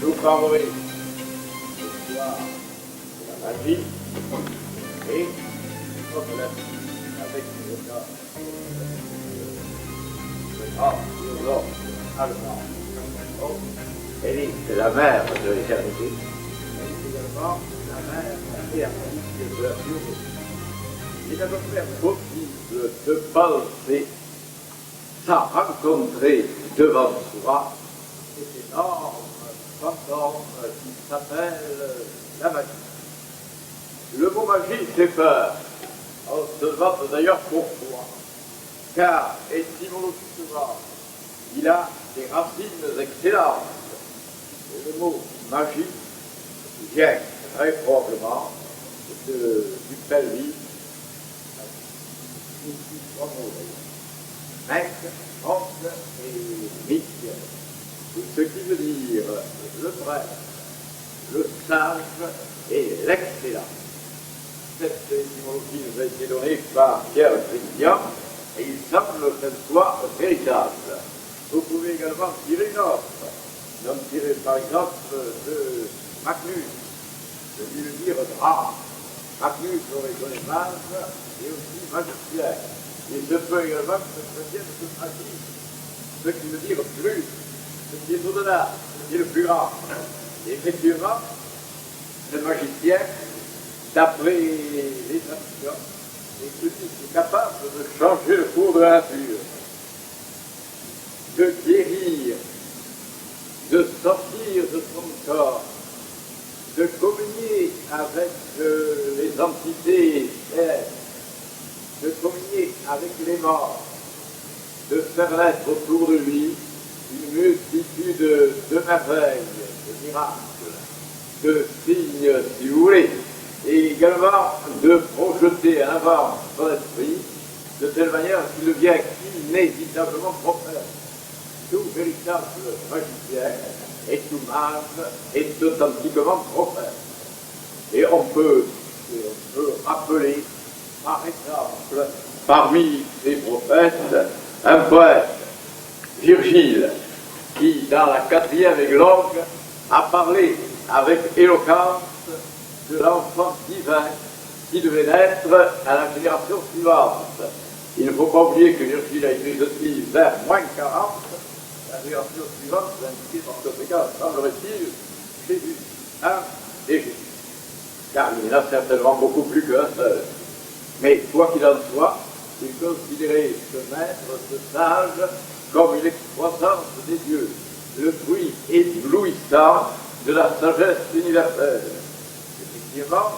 nous parlerez ce soir de la magie et comme la vie avec le cas allemand. Elle est la mère de l'éternité. Elle est également la mère éternelle de la biologie. Il est à peu près possible de penser sans rencontrer devant soi cette énorme fantôme qui s'appelle la magie. Le mot magie fait peur. On se demande d'ailleurs pourquoi. Car, étymologiquement, il a des racines excellentes. Et le mot magie vient très probablement du pelvis, mec, oncle et mic, ce qui veut dire le vrai, le sage et l'excellent. Cette étymologie nous a été donnée par Pierre Christian et il semble qu'elle soit véritable. Vous pouvez également tirer une autre. Donc tirer par exemple de Magnus, je vais le dire drame. Magnus aurait donné mage et aussi magicien. Il se peut également que ce vienne de magie, ce qui veut dire plus, ce qui est au-delà, ce qui est le plus grand. Et effectivement, le magicien, d'après les traditions, est celui qui est capable de changer le cours de la nature, de guérir, de sortir de son corps, de communier avec les entités célestes, de communier avec les morts, de faire naître autour de lui une multitude de merveilles, de miracles, de signes, si vous voulez, et également de projeter en avant son esprit de telle manière qu'il devient inévitablement prophète. Tout véritable magicien et tout mage est authentiquement prophète. Et on peut rappeler, par exemple, parmi ces prophètes, un poète, Virgile, qui, dans la 4e églogue, a parlé avec éloquence de l'enfant divin qui devait naître à la génération suivante. Il ne faut pas oublier que Virgile a écrit ceci vers -40, la génération suivante est indiquée par conséquent, semblerait-il, Jésus, un et Jésus. Car il y en a certainement beaucoup plus qu'un seul. Mais quoi qu'il en soit, il considérait ce maître, ce sage, comme une excroissance des dieux, le fruit éblouissant de la sagesse universelle. Effectivement,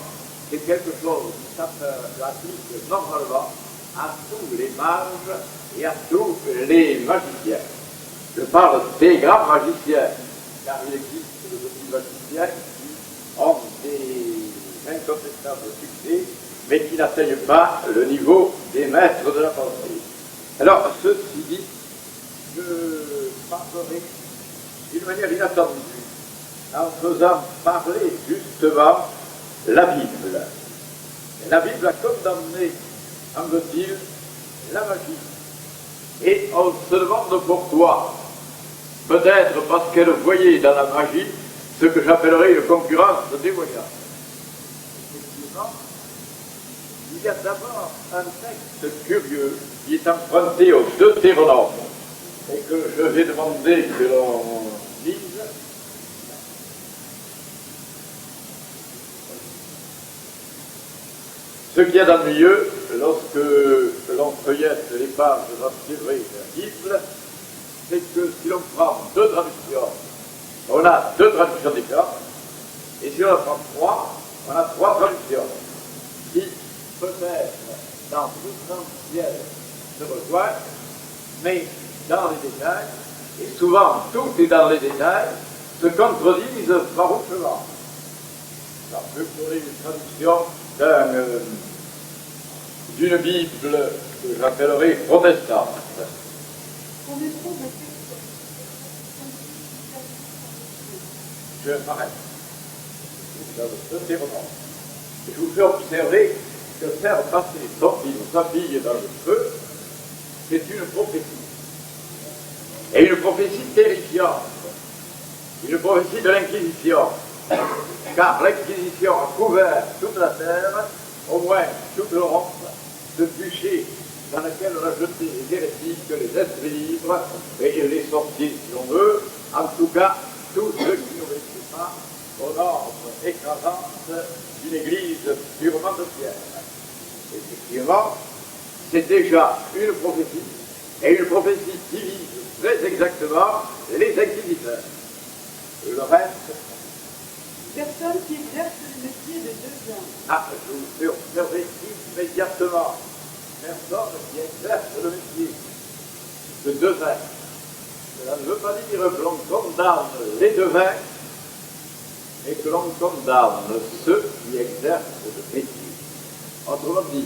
c'est quelque chose qui s'applique normalement à tous les mages et à tous les magiciens. Je parle des grands magiciens, car il existe de petits magiciens qui ont des incontestables succès, mais qui n'atteignent pas le niveau des maîtres de la pensée. Alors, ceci dit, je parlerai d'une manière inattendue, en faisant parler justement la Bible. La Bible a condamné, semble-t-il, la magie. Et on se demande pourquoi. Peut-être parce qu'elle voyait dans la magie ce que j'appellerais une concurrence déloyale. Effectivement, il y a d'abord un texte curieux qui est emprunté au Deutéronome et que je vais demander que l'on lise. Ce qu'il y a d'ennuyeux, lorsque l'on feuillette les pages inscrivées de la Bible, c'est que si l'on prend deux traductions, on a deux traductions différentes, et si on en prend trois, on a trois traductions, qui peut-être dans l'essentiel se rejoignent, mais dans les détails, et souvent tout est dans les détails, se contredisent farouchement. Alors, je vais vous donner une traduction d'une Bible que j'appellerai protestante. Je m'arrête. Dans le Deutéronome. Je vous fais observer que faire passer son fils ou sa fille dans le feu, c'est une prophétie. Et une prophétie terrifiante. une prophétie de l'Inquisition, car l'Inquisition a couvert toute la terre, au moins toute l'Europe, de bûcher dans laquelle on a jeté les hérétiques, les esprits libres et les sorciers, si l'on veut, en tout cas, tous ceux qui n'obéissaient pas aux normes écrasantes d'une église purement de pierre. Effectivement, c'est déjà une prophétie, et une prophétie qui vise très exactement les inquisiteurs. Le reste. Personne qui exerce le métier de devin. Ah, je vous fais observer immédiatement. Personne qui exerce le métier de devin. Cela ne veut pas dire que l'on condamne les devins, mais que l'on condamne ceux qui exercent le métier. Autrement dit,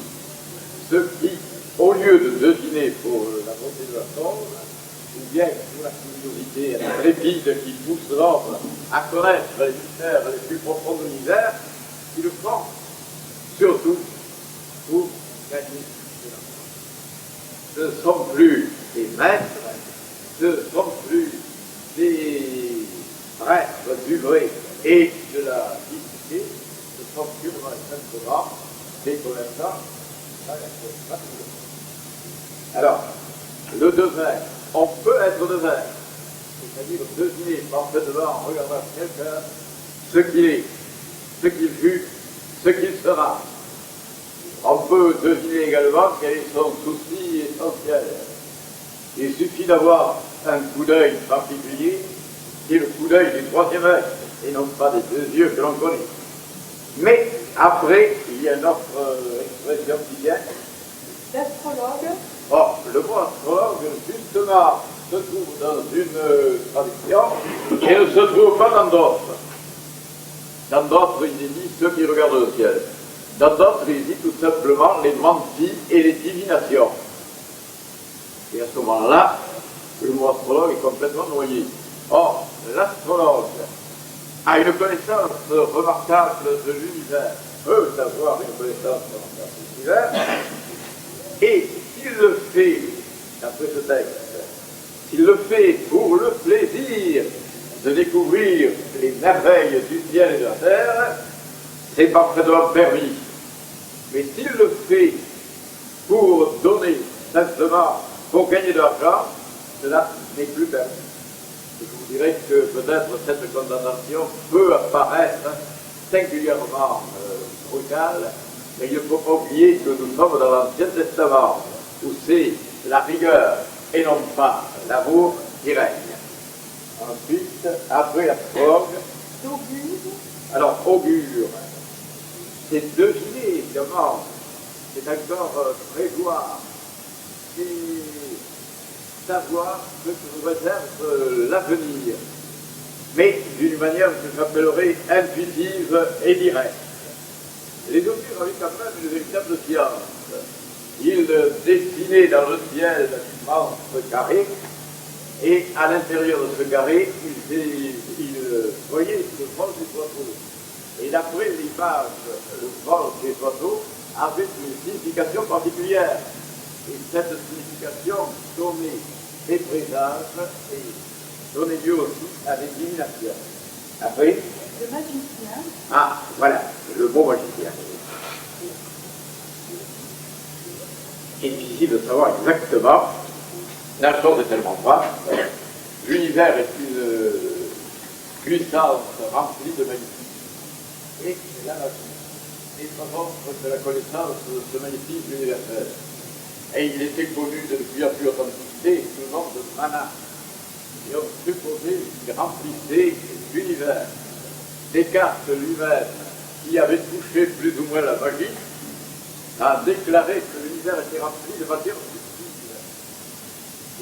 ceux qui, au lieu de deviner pour la beauté de la chose, ou bien pour la curiosité intrépide qui pousse l'homme à connaître les mystères les plus profonds de l'univers, qui le font surtout pour gagner. Ce ne sont plus des maîtres, ce ne sont plus des prêtres du vrai et de la dignité, ce sont purement et simplement des commerçants. Alors, le devin, on peut être devin, c'est-à-dire deviner parfaitement en regardant quelqu'un ce qu'il est, ce qu'il fut, ce qu'il sera. On peut deviner également quel est son souci essentiel. Il suffit d'avoir un coup d'œil particulier, qui est le coup d'œil du troisième œil, et non pas des deux yeux que l'on connaît. Mais après, il y a une autre expression qui vient. L'astrologue. Or, le mot astrologue, justement, se trouve dans une traduction et ne se trouve pas dans d'autres. Dans d'autres, il est dit ceux qui regardent le ciel. Dans d'autres, il dit tout simplement les mentis et les divinations. Et à ce moment-là, le mot astrologue est complètement noyé. Or, l'astrologue a une connaissance remarquable de l'univers, peut avoir une connaissance remarquable de l'univers, et s'il le fait, d'après ce texte, s'il le fait pour le plaisir de découvrir les merveilles du ciel et de la terre, c'est parfaitement permis. Mais s'il le fait pour donner simplement, pour gagner de l'argent, cela n'est plus permis. Je vous dirais que peut-être cette condamnation peut apparaître singulièrement brutale, mais il ne faut pas oublier que nous sommes dans l'Ancien Testament, où c'est la rigueur et non pas l'amour qui règne. Ensuite, après l'astrologue, D'augure. alors augure, c'est deviner évidemment, c'est encore prévoir, c'est savoir ce que nous réserve l'avenir, mais d'une manière que j'appellerais intuitive et directe. Les augures avaient quand même une véritable science. Ils dessinaient dans le ciel d'immenses carrés, et à l'intérieur de ce carré, ils voyaient le vol des oiseaux. Et d'après l'image, le vol des oiseaux avait une signification particulière. Et cette signification donnait des présages et donnait lieu aussi à des divinations. Après, Le magicien. ah, voilà, le mot magicien. Il est difficile de savoir exactement, la chose est tellement vaste, l'univers est une puissance remplie de magnifique. Et c'est la magie. Et ça montre de la connaissance de ce magnifique universel. Et il était connu depuis la plus haute antiquité sous le nom de mana. Et on supposait qu'il remplissait l'univers. Descartes lui-même, qui avait touché plus ou moins la magie, a déclaré que l'univers était rempli de matière subtile.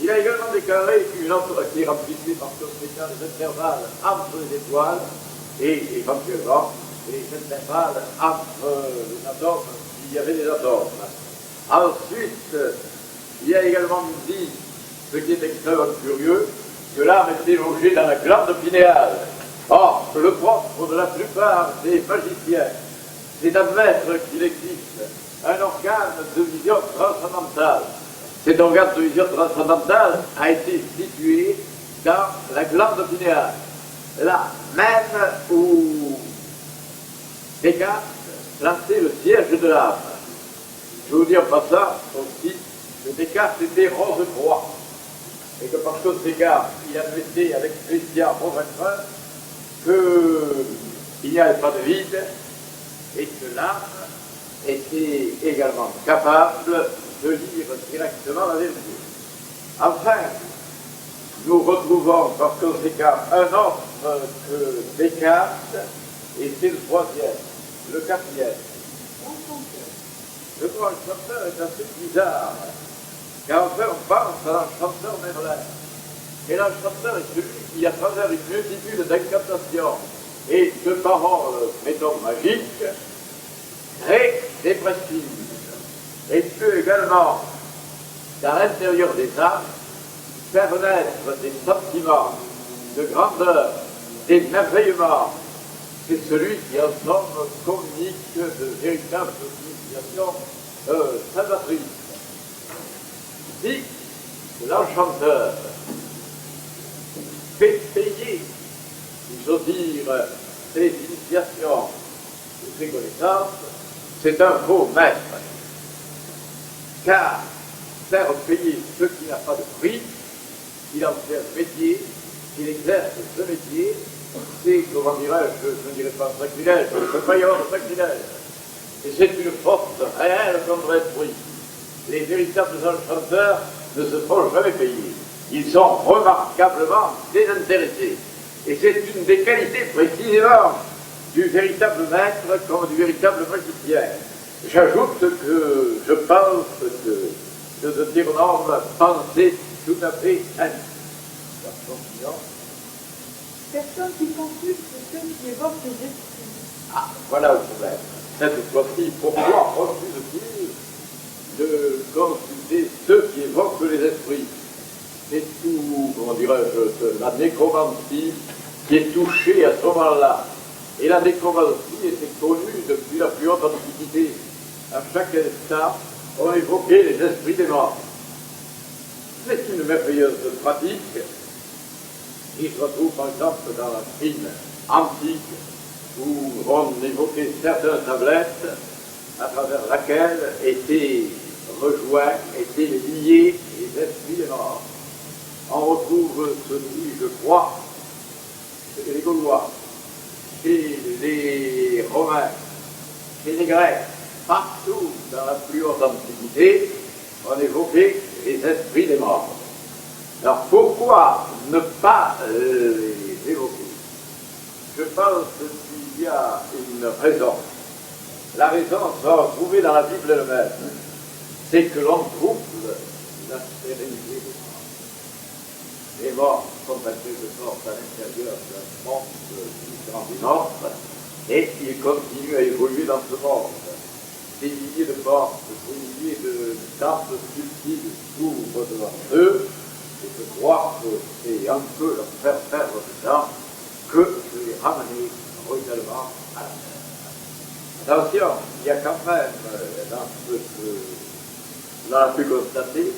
Il a également déclaré qu'une autre qui remplissait par conséquent les intervalles entre les étoiles et éventuellement les intervalles entre les atomes, s'il y avait des atomes. Ensuite, il a également dit, ce qui est extrêmement curieux, que l'âme était logée dans la glande pinéale. Or, le propre de la plupart des magiciens, c'est d'admettre qu'il existe un organe de vision transcendantale. Cet organe de vision transcendantale a été situé dans la glande pinéale. là même où Descartes plaçait le siège de l'âme. Je vous dis en passant aussi que Descartes était rose-croix, et que par conséquent, il admettait avec Christian Beauvaincre qu'il n'y avait pas de vide, et que l'âme était également capable de lire directement la vérité. Enfin, nous retrouvons par conséquent un autre que Descartes, et c'est le troisième, le quatrième. Le grand chanteur est assez bizarre, car enfin on pense à l'enchanteur Merlin. Et l'enchanteur est celui qui, à travers une multitude d'incantations et de paroles, mettons, magiques, crée des prestiges, et peut également, dans l'intérieur des âmes, faire naître des sentiments de grandeur, d'émerveillement. C'est celui qui, en somme, communique de véritables significations salvatrices. Dit que l'enchanteur fait payer, si j'ose dire, ses initiations et ses connaissances, c'est un faux maître. Car faire payer ce qui n'a pas de prix, il en fait un métier, il exerce ce métier, c'est, comment dirais-je, je ne dirais pas un sacrilège, il ne peut pas y avoir de sacrilège. Et c'est une force réelle contre l'esprit. Les véritables enchanteurs ne se font jamais payer. Ils sont remarquablement désintéressés. Et c'est une des qualités précisément du véritable maître comme du véritable magicien. J'ajoute que je pense que de dire norme pensée tout à fait ainsi. Personne qui consulte ceux qui évoquent les esprits. Ah, voilà le problème. Cette fois-ci, pourquoi refuse-t-il de consulter ceux qui évoquent les esprits? C'est tout, comment dirais-je, la nécromancie qui est touchée à ce moment-là. Et la nécromancie était connue depuis la plus haute antiquité. À chaque instant, on évoquait les esprits des morts. C'est une merveilleuse pratique qui se retrouve par exemple dans la Chine antique, où on évoquait certaines tablettes à travers laquelle étaient rejoints, étaient liés les esprits des morts. On retrouve ceci, je crois, chez les Gaulois, chez les Romains, chez les Grecs, partout dans la plus haute antiquité, on évoquait les esprits des morts. Alors pourquoi ne pas les évoquer? Je pense qu'il y a une raison. La raison se retrouver dans la Bible elle-même. C'est que l'on trouve la sérénité des morts. Les morts sont en quelque sorte à l'intérieur d'un monde différent du nôtre, et ils continuent à évoluer dans ce monde. Des milliers de portes, des milliers d'arbres subtils s'ouvrent devant eux, et je crois que c'est un peu leur faire perdre du temps que de les ramener brutalement à la terre. Attention, il y a quand même, dans ce que l'on a pu constater,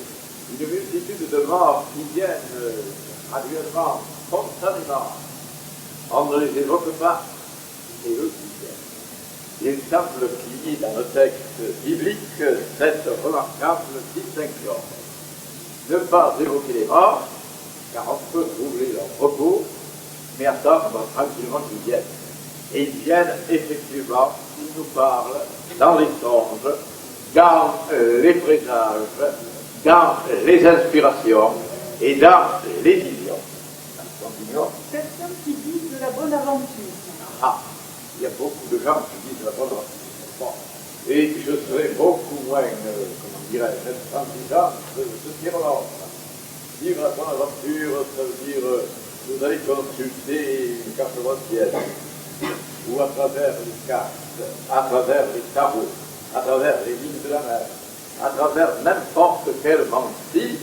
une multitude de morts qui viennent graduellement, spontanément. On ne les évoque pas, et eux qui viennent. Il semble qu'il y ait dans le texte biblique cette remarquable distinction. Ne pas évoquer les morts, car on peut trouver leur repos, mais attendre tranquillement qu'ils viennent. Et ils viennent effectivement, ils nous parlent dans les songes, dans les présages, dans les inspirations et dans les visions. Continuons. Personne qui disent de la bonne aventure. Ah, il y a beaucoup de gens qui disent la bonne aventure. Bon. Et je serais beaucoup moins, comment dirais-je, intransigeant de dire l'autre. Dire la bonne aventure, ça veut dire vous allez consulter une cartomancienne, ou à travers les cartes, à travers les tarots, à travers les lignes de la mer, à travers n'importe quelle mentie,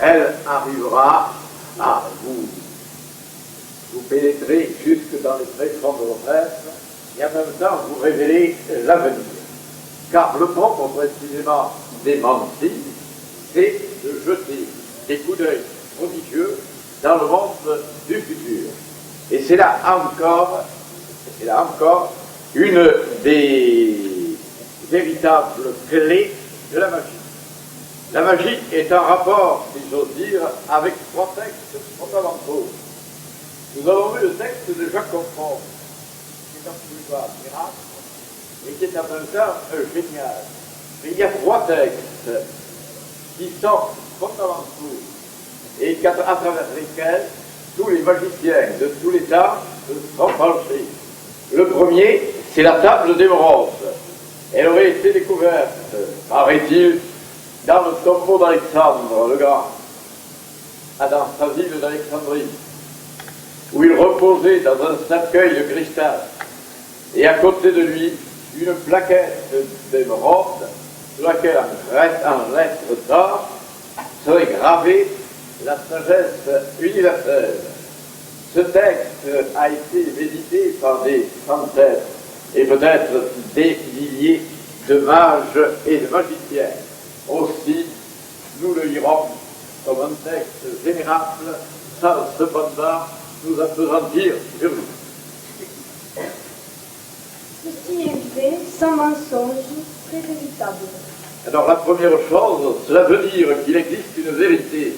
elle arrivera à vous pénétrer jusque dans les tréfonds de votre être, et en même temps vous révéler l'avenir. Car le propre précisément des menties, c'est de jeter des coups d'œil prodigieux dans le monde du futur. Et c'est là encore une des véritables clés de la magie. La magie est en rapport, si j'ose dire, avec trois textes fondamentaux. Nous avons vu le texte de Jacques Confort, qui est absolument miracle, et qui est en même temps génial. Mais il y a trois textes qui sont fondamentaux et à travers lesquels tous les magiciens de tous les temps se sont penchés. Le premier, c'est la table d'Émeraude. Elle aurait été découverte, paraît-il, dans le tombeau d'Alexandre le Grand, dans sa ville d'Alexandrie, où il reposait dans un cercueil de cristal, et à côté de lui, une plaquette d'émeraude, sur laquelle, en lettres d'or, serait gravée la sagesse universelle. Ce texte a été médité par des centaines et peut-être des milliers de mages et de magiciens. Aussi, nous le lirons comme un texte vénérable, sans cependant nous appesantir sur lui. Ceci est vrai, sans mensonge, très véritable. Alors la première chose, cela veut dire qu'il existe une vérité.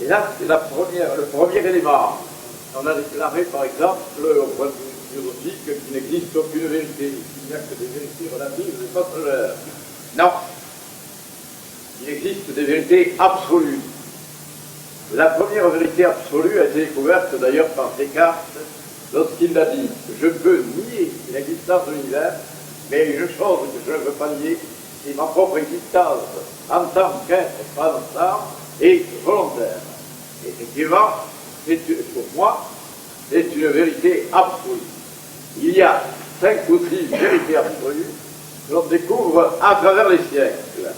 Et là, c'est le premier élément. On a déclaré, par exemple, au point de vue philosophique, qu'il n'existe aucune vérité, qu'il n'y a que des vérités relatives et passagères. Non. Il existe des vérités absolues. La première vérité absolue a été découverte d'ailleurs par Descartes lorsqu'il a dit « Je peux nier l'existence de l'univers, mais une chose que je ne veux pas nier, c'est ma propre existence en tant qu'être pensant et volontaire. » Effectivement, pour moi, c'est une vérité absolue. Il y a 5 ou 6 vérités absolues que l'on découvre à travers les siècles.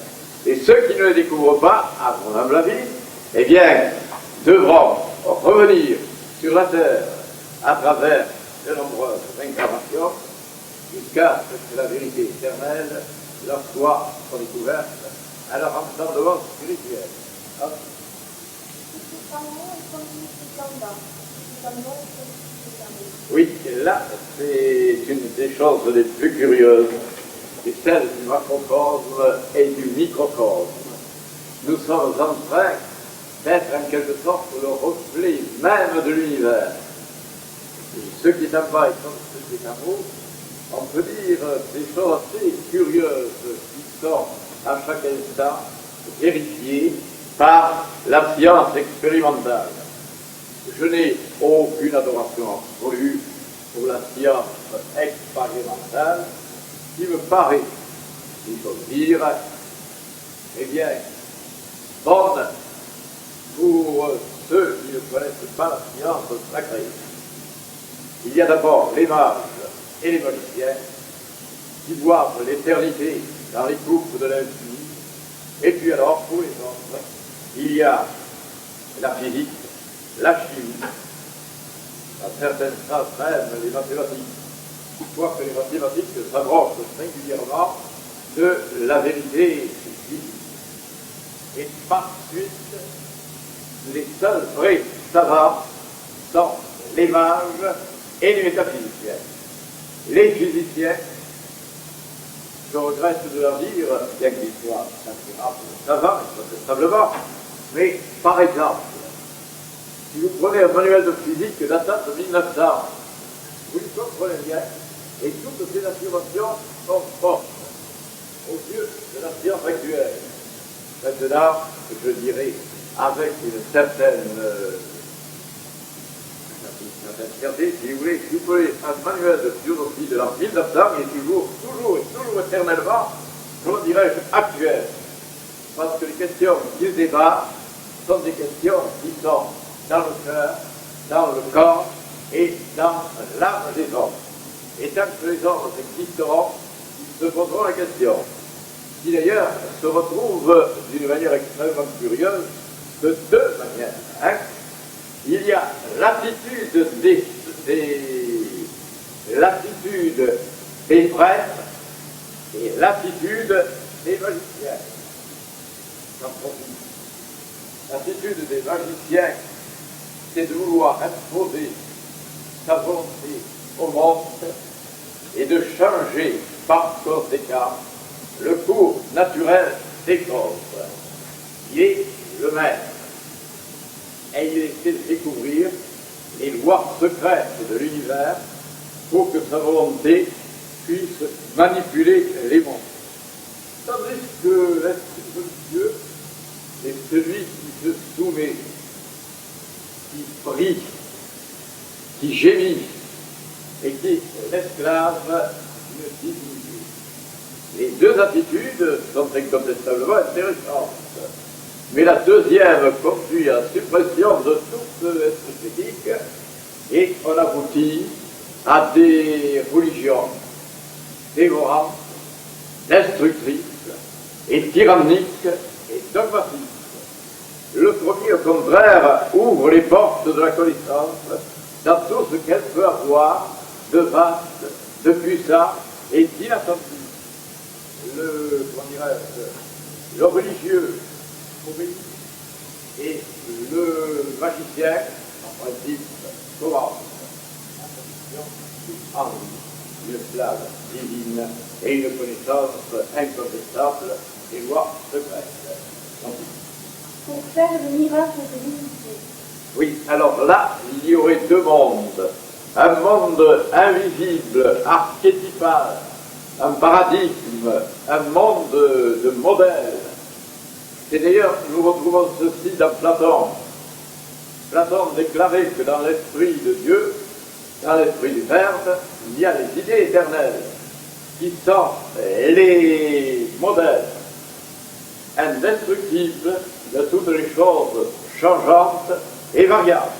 Et ceux qui ne les découvrent pas, à mon humble avis, eh bien, devront revenir sur la terre à travers de nombreuses incarnations jusqu'à ce que la vérité éternelle leur soit découverte à leur entendement spirituel. Oui, et là, c'est une des choses les plus curieuses, c'est celle du macrocosme et du microcosme. Nous sommes en train d'être en quelque sorte le reflet même de l'univers. Ce qui est en bas et ce qui est en haut, on peut dire des choses assez curieuses qui sont à chaque instant vérifiées par la science expérimentale. Je n'ai aucune adoration absolue pour la science expérimentale qui me paraît, il faut dire, eh bien, bonne pour ceux qui ne connaissent pas la science sacrée. Il y a d'abord les mages et les magiciens qui voient l'éternité dans les coupes de l'infini, et puis alors, pour les autres, il y a la physique, la chimie, à certaines sens même les mathématiques, quoique les mathématiques s'approchent singulièrement de la vérité physique. Et par suite, les seuls vrais savants sont les mages et les métaphysiciens. Les physiciens, je regrette de leur dire, bien qu'ils soient savants, incontestablement, mais par exemple, si vous prenez un manuel de physique datant de 1900, vous le comprenez bien, et toutes ces affirmations sont fortes aux yeux de la science actuelle. Maintenant, je dirais, avec une certaine fierté, si vous voulez, si vous prenez un manuel de philosophie de l'an 1900, il est toujours éternellement, comment dirais-je, actuel. Parce que les questions qu'ils débattent sont des questions qui sont dans le cœur, dans le corps et dans l'âme des hommes. Et tant que les hommes existeront, ils se poseront la question, qui d'ailleurs se retrouve d'une manière extrêmement curieuse, de deux manières. Hein. Il y a l'attitude des prêtres et l'attitude des magiciens. J'en profite. L'attitude des magiciens c'est de vouloir imposer sa volonté au monde et de changer par conséquent le cours naturel des choses. Il est le maître et il essaie de découvrir les lois secrètes de l'univers pour que sa volonté puisse manipuler les mondes. Tandis que l'esprit de Dieu est celui qui se soumet, qui prie, qui gémit et qui est l'esclave d'une divinité. Les deux attitudes sont incontestablement intéressantes, mais la deuxième conduit à la suppression de toute esprit critique et on aboutit à des religions dévorantes, destructrices et tyranniques et dogmatiques. Le premier, au contraire, ouvre les portes de la connaissance dans tout ce qu'elle peut avoir de vaste, de puissant et d'inattendu. Le religieux obéit et le magicien, en principe, commence en lui une flamme divine et une connaissance incontestable des lois secrètes. Pour faire le miracle de l'unité. Oui, alors là, il y aurait deux mondes. Un monde invisible, archétypal, un paradigme, un monde de modèles. Et d'ailleurs, nous retrouvons ceci dans Platon. Platon déclarait que dans l'esprit de Dieu, dans l'esprit du Verbe, il y a les idées éternelles, qui sont les modèles indestructibles de toutes les choses changeantes et variables.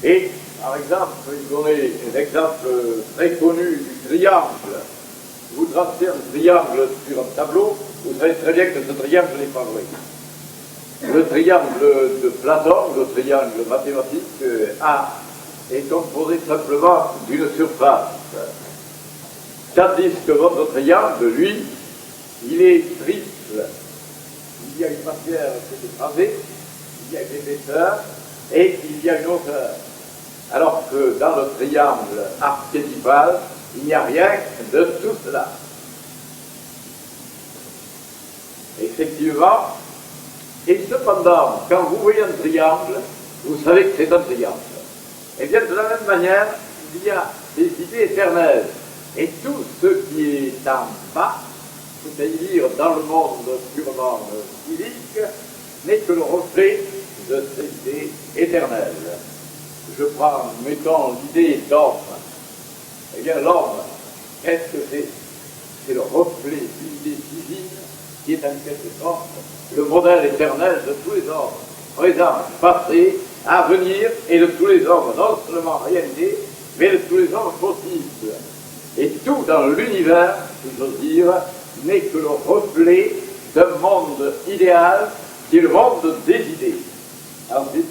Et, par exemple, je vais donner un exemple très connu du triangle. Vous tracez un triangle sur un tableau, vous savez très bien que ce triangle n'est pas vrai. Le triangle de Platon, le triangle mathématique A, est composé simplement d'une surface. Tandis que votre triangle, lui, il est triple. Il y a une matière qui est écrasée, il y a une épaisseur et il y a une hauteur. Alors que dans le triangle archétypal, il n'y a rien de tout cela. Effectivement, et cependant, quand vous voyez un triangle, vous savez que c'est un triangle. Et bien de la même manière, il y a des idées éternelles. Et tout ce qui est en bas, c'est-à-dire dans le monde purement physique, n'est que le reflet de ces idées éternelles. Je prends, mettons, l'idée d'homme. Eh bien, l'homme, qu'est-ce que c'est? C'est le reflet d'une idée divine qui est en quelque sorte le modèle éternel de tous les hommes, présent, passé, à venir, et de tous les hommes, non seulement réalisés, mais de tous les hommes possibles. Et tout dans l'univers, si j'ose dire, n'est que le reflet d'un monde idéal qui est le monde des idées. Ensuite,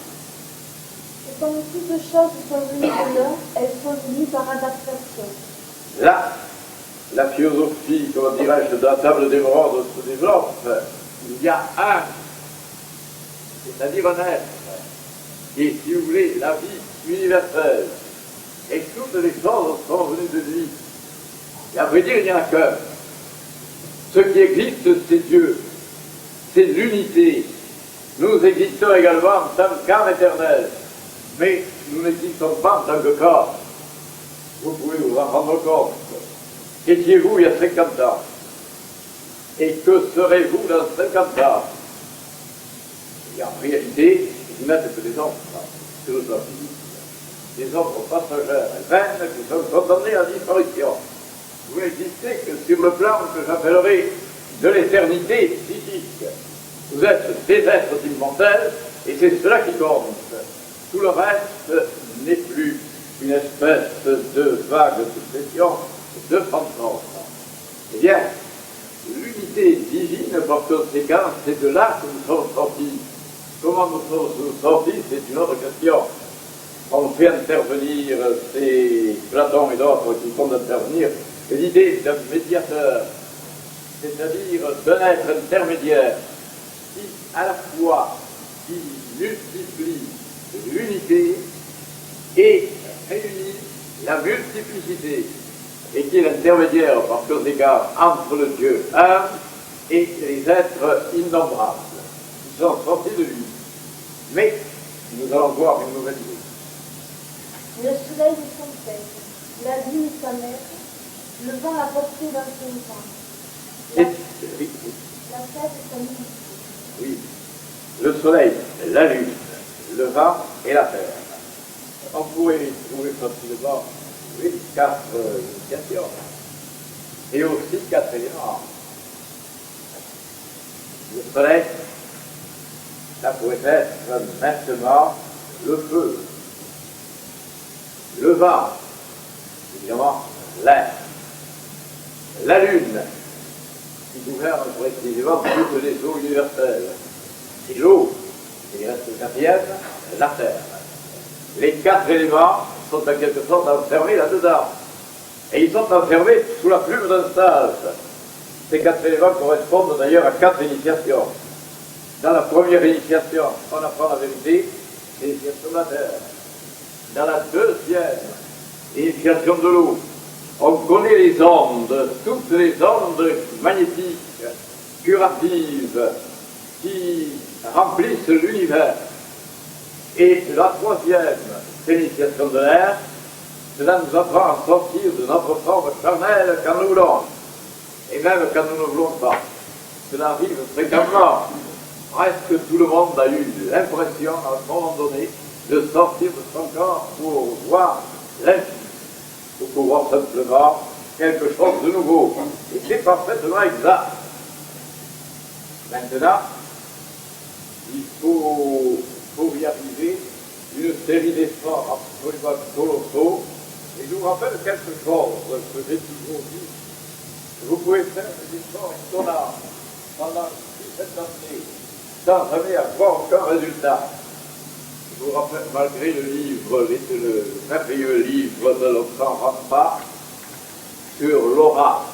Et comme toutes choses sont venues de l'un, elles sont venues par adaptation. là, la philosophie, comment dirais-je, de la table des mondes se développe. Il y a un, c'est-à-dire un être, qui est, si vous voulez, la vie universelle. Et toutes les choses sont venues de lui. Et à vrai dire, il n'y en a qu'un. Ce qui existe, c'est Dieu. C'est l'unité. Nous existons également en tant qu'âme éternelle. Mais nous n'existons pas en tant que corps. Vous pouvez vous en rendre compte. Qu'étiez-vous il y a 50 ans? Et que serez-vous dans 50 ans? Et en réalité, vous n'êtes que des ombres, sur le plan physique. Des ombres passagères et vaines qui sont condamnées à disparition. Vous n'existez que sur le plan que j'appellerai de l'éternité psychique. Vous êtes des êtres immortels et c'est cela qui compte. Tout le reste n'est plus une espèce de vague succession de fantômes. Eh bien, l'unité divine, par conséquent, c'est de là que nous sommes sortis. Comment nous sommes sortis, c'est une autre question. On fait intervenir, c'est Platon et d'autres qui font intervenir, l'idée d'un médiateur, c'est-à-dire d'un être intermédiaire, qui à la fois qui multiplie l'unité et réunit la multiplicité, et qui est l'intermédiaire par conséquent entre le Dieu un et les êtres innombrables qui sont sortis de lui. Mais nous allons voir une nouvelle idée. Le soleil est son père, la lune est sa mère, le vent l'a porté dans son sein. La terre est sa ministre. Oui, le soleil, la lune, le vent et la terre. On pourrait trouver facilement, oui, 4 initiations et aussi 4 éléments. Le soleil, ça pourrait être maintenant le feu, le vent, évidemment l'air, la lune, qui gouverne précisément toutes les eaux universelles, et l'eau, et il reste le quatrième, la terre. Les 4 éléments sont en quelque sorte enfermés là-dedans. Et ils sont enfermés sous la plume d'un sage. Ces 4 éléments correspondent d'ailleurs à 4 initiations. Dans la première initiation, on apprend la vérité, c'est l'initiation de la terre. Dans la deuxième initiation de l'eau, on connaît les ondes, toutes les ondes magnétiques, curatives, qui remplissent l'univers. Et la troisième initiation de l'air, cela nous apprend à sortir de notre forme charnelle quand nous voulons, et même quand nous ne voulons pas. Cela arrive fréquemment. Presque tout le monde a eu l'impression, à un moment donné, de sortir de son corps pour voir l'infini, pour voir simplement quelque chose de nouveau. Et c'est parfaitement exact. Maintenant, il faut y arriver une série d'efforts absolument colossaux. Et je vous rappelle quelque chose que j'ai toujours dit. Vous pouvez faire des efforts étonnants pendant 17 années sans jamais avoir aucun résultat. Je vous rappelle, malgré le livre, le merveilleux livre de Laurent Rampart sur l'aura,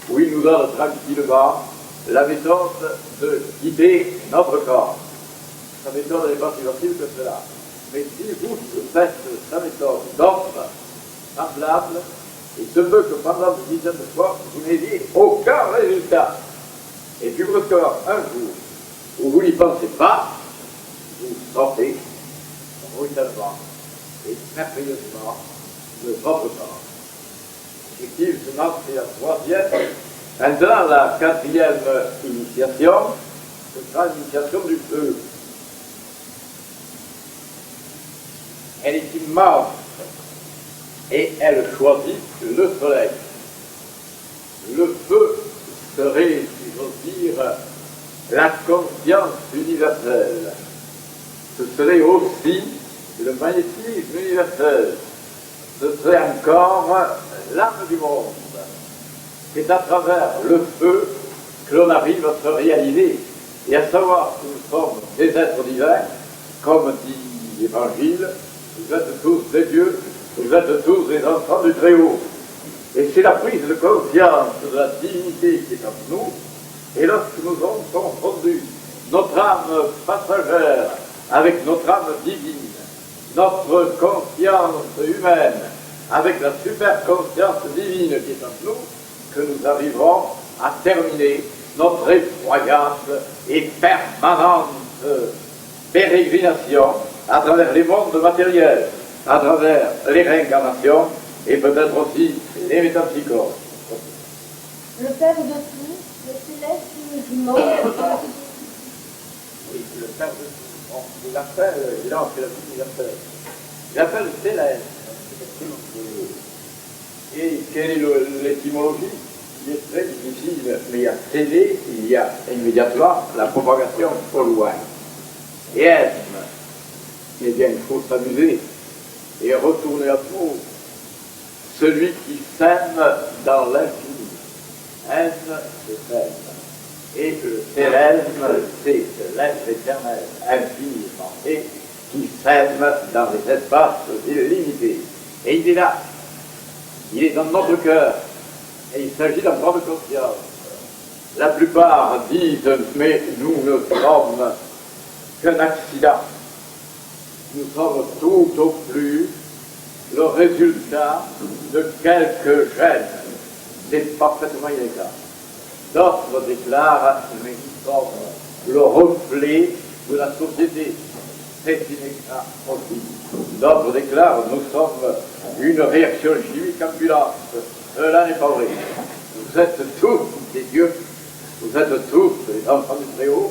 où il nous donne tranquillement la méthode de quitter notre corps. Sa méthode n'est pas si facile que cela. Mais si vous faites sa méthode d'autres, semblables, il se peut que pendant une dizaine de fois, vous n'ayez aucun résultat. Et puis brusquement, un jour, où vous n'y pensez pas, vous sortez brutalement et merveilleusement de votre corps. Effectivement, c'est la troisième. Maintenant, la quatrième initiation, ce sera l'initiation du feu. Elle est immense et elle choisit le soleil. Le feu serait, si j'ose dire, la conscience universelle. Ce serait aussi le magnétisme universel. Ce serait encore l'âme du monde. C'est à travers le feu que l'on arrive à se réaliser et à savoir que nous sommes des êtres divins, comme dit l'Évangile, vous êtes tous des dieux, vous êtes tous des enfants du Très-Haut. Et c'est la prise de conscience de la divinité qui est en nous, et lorsque nous avons confondu notre âme passagère avec notre âme divine, notre conscience humaine avec la super conscience divine qui est en nous, que nous arriverons à terminer notre effroyable et permanente pérégrination à travers les mondes matériels, à travers les réincarnations et peut-être aussi les métapsychoses. Le Père de tout, le céleste du monde. Oui, le Père de tout. Il l'appelle, évidemment, c'est la vie universelle. Il l'appelle céleste. Et quelle est l'étymologie? Il est très difficile, mais il y a célé, il y a immédiatement la propagation au loin. Et aime, eh bien, il faut s'amuser et retourner à tout. Celui qui sème dans l'infini. Aime, c'est sème. Et le céleste, c'est l'être éternel, infiniment, et qui sème dans les espaces illimités. Et il est là. Il est dans notre cœur. Et il s'agit d'en prendre conscience. La plupart disent, mais nous ne sommes qu'un accident. nous sommes tout au plus le résultat de quelques gènes. C'est parfaitement illégal. D'autres déclarent, mais nous sommes le reflet de la société. C'est inexact aussi. D'autres déclarent, nous sommes une réaction chimique ambulante. Cela n'est pas vrai. Vous êtes tous des dieux, vous êtes tous les enfants du Très-Haut,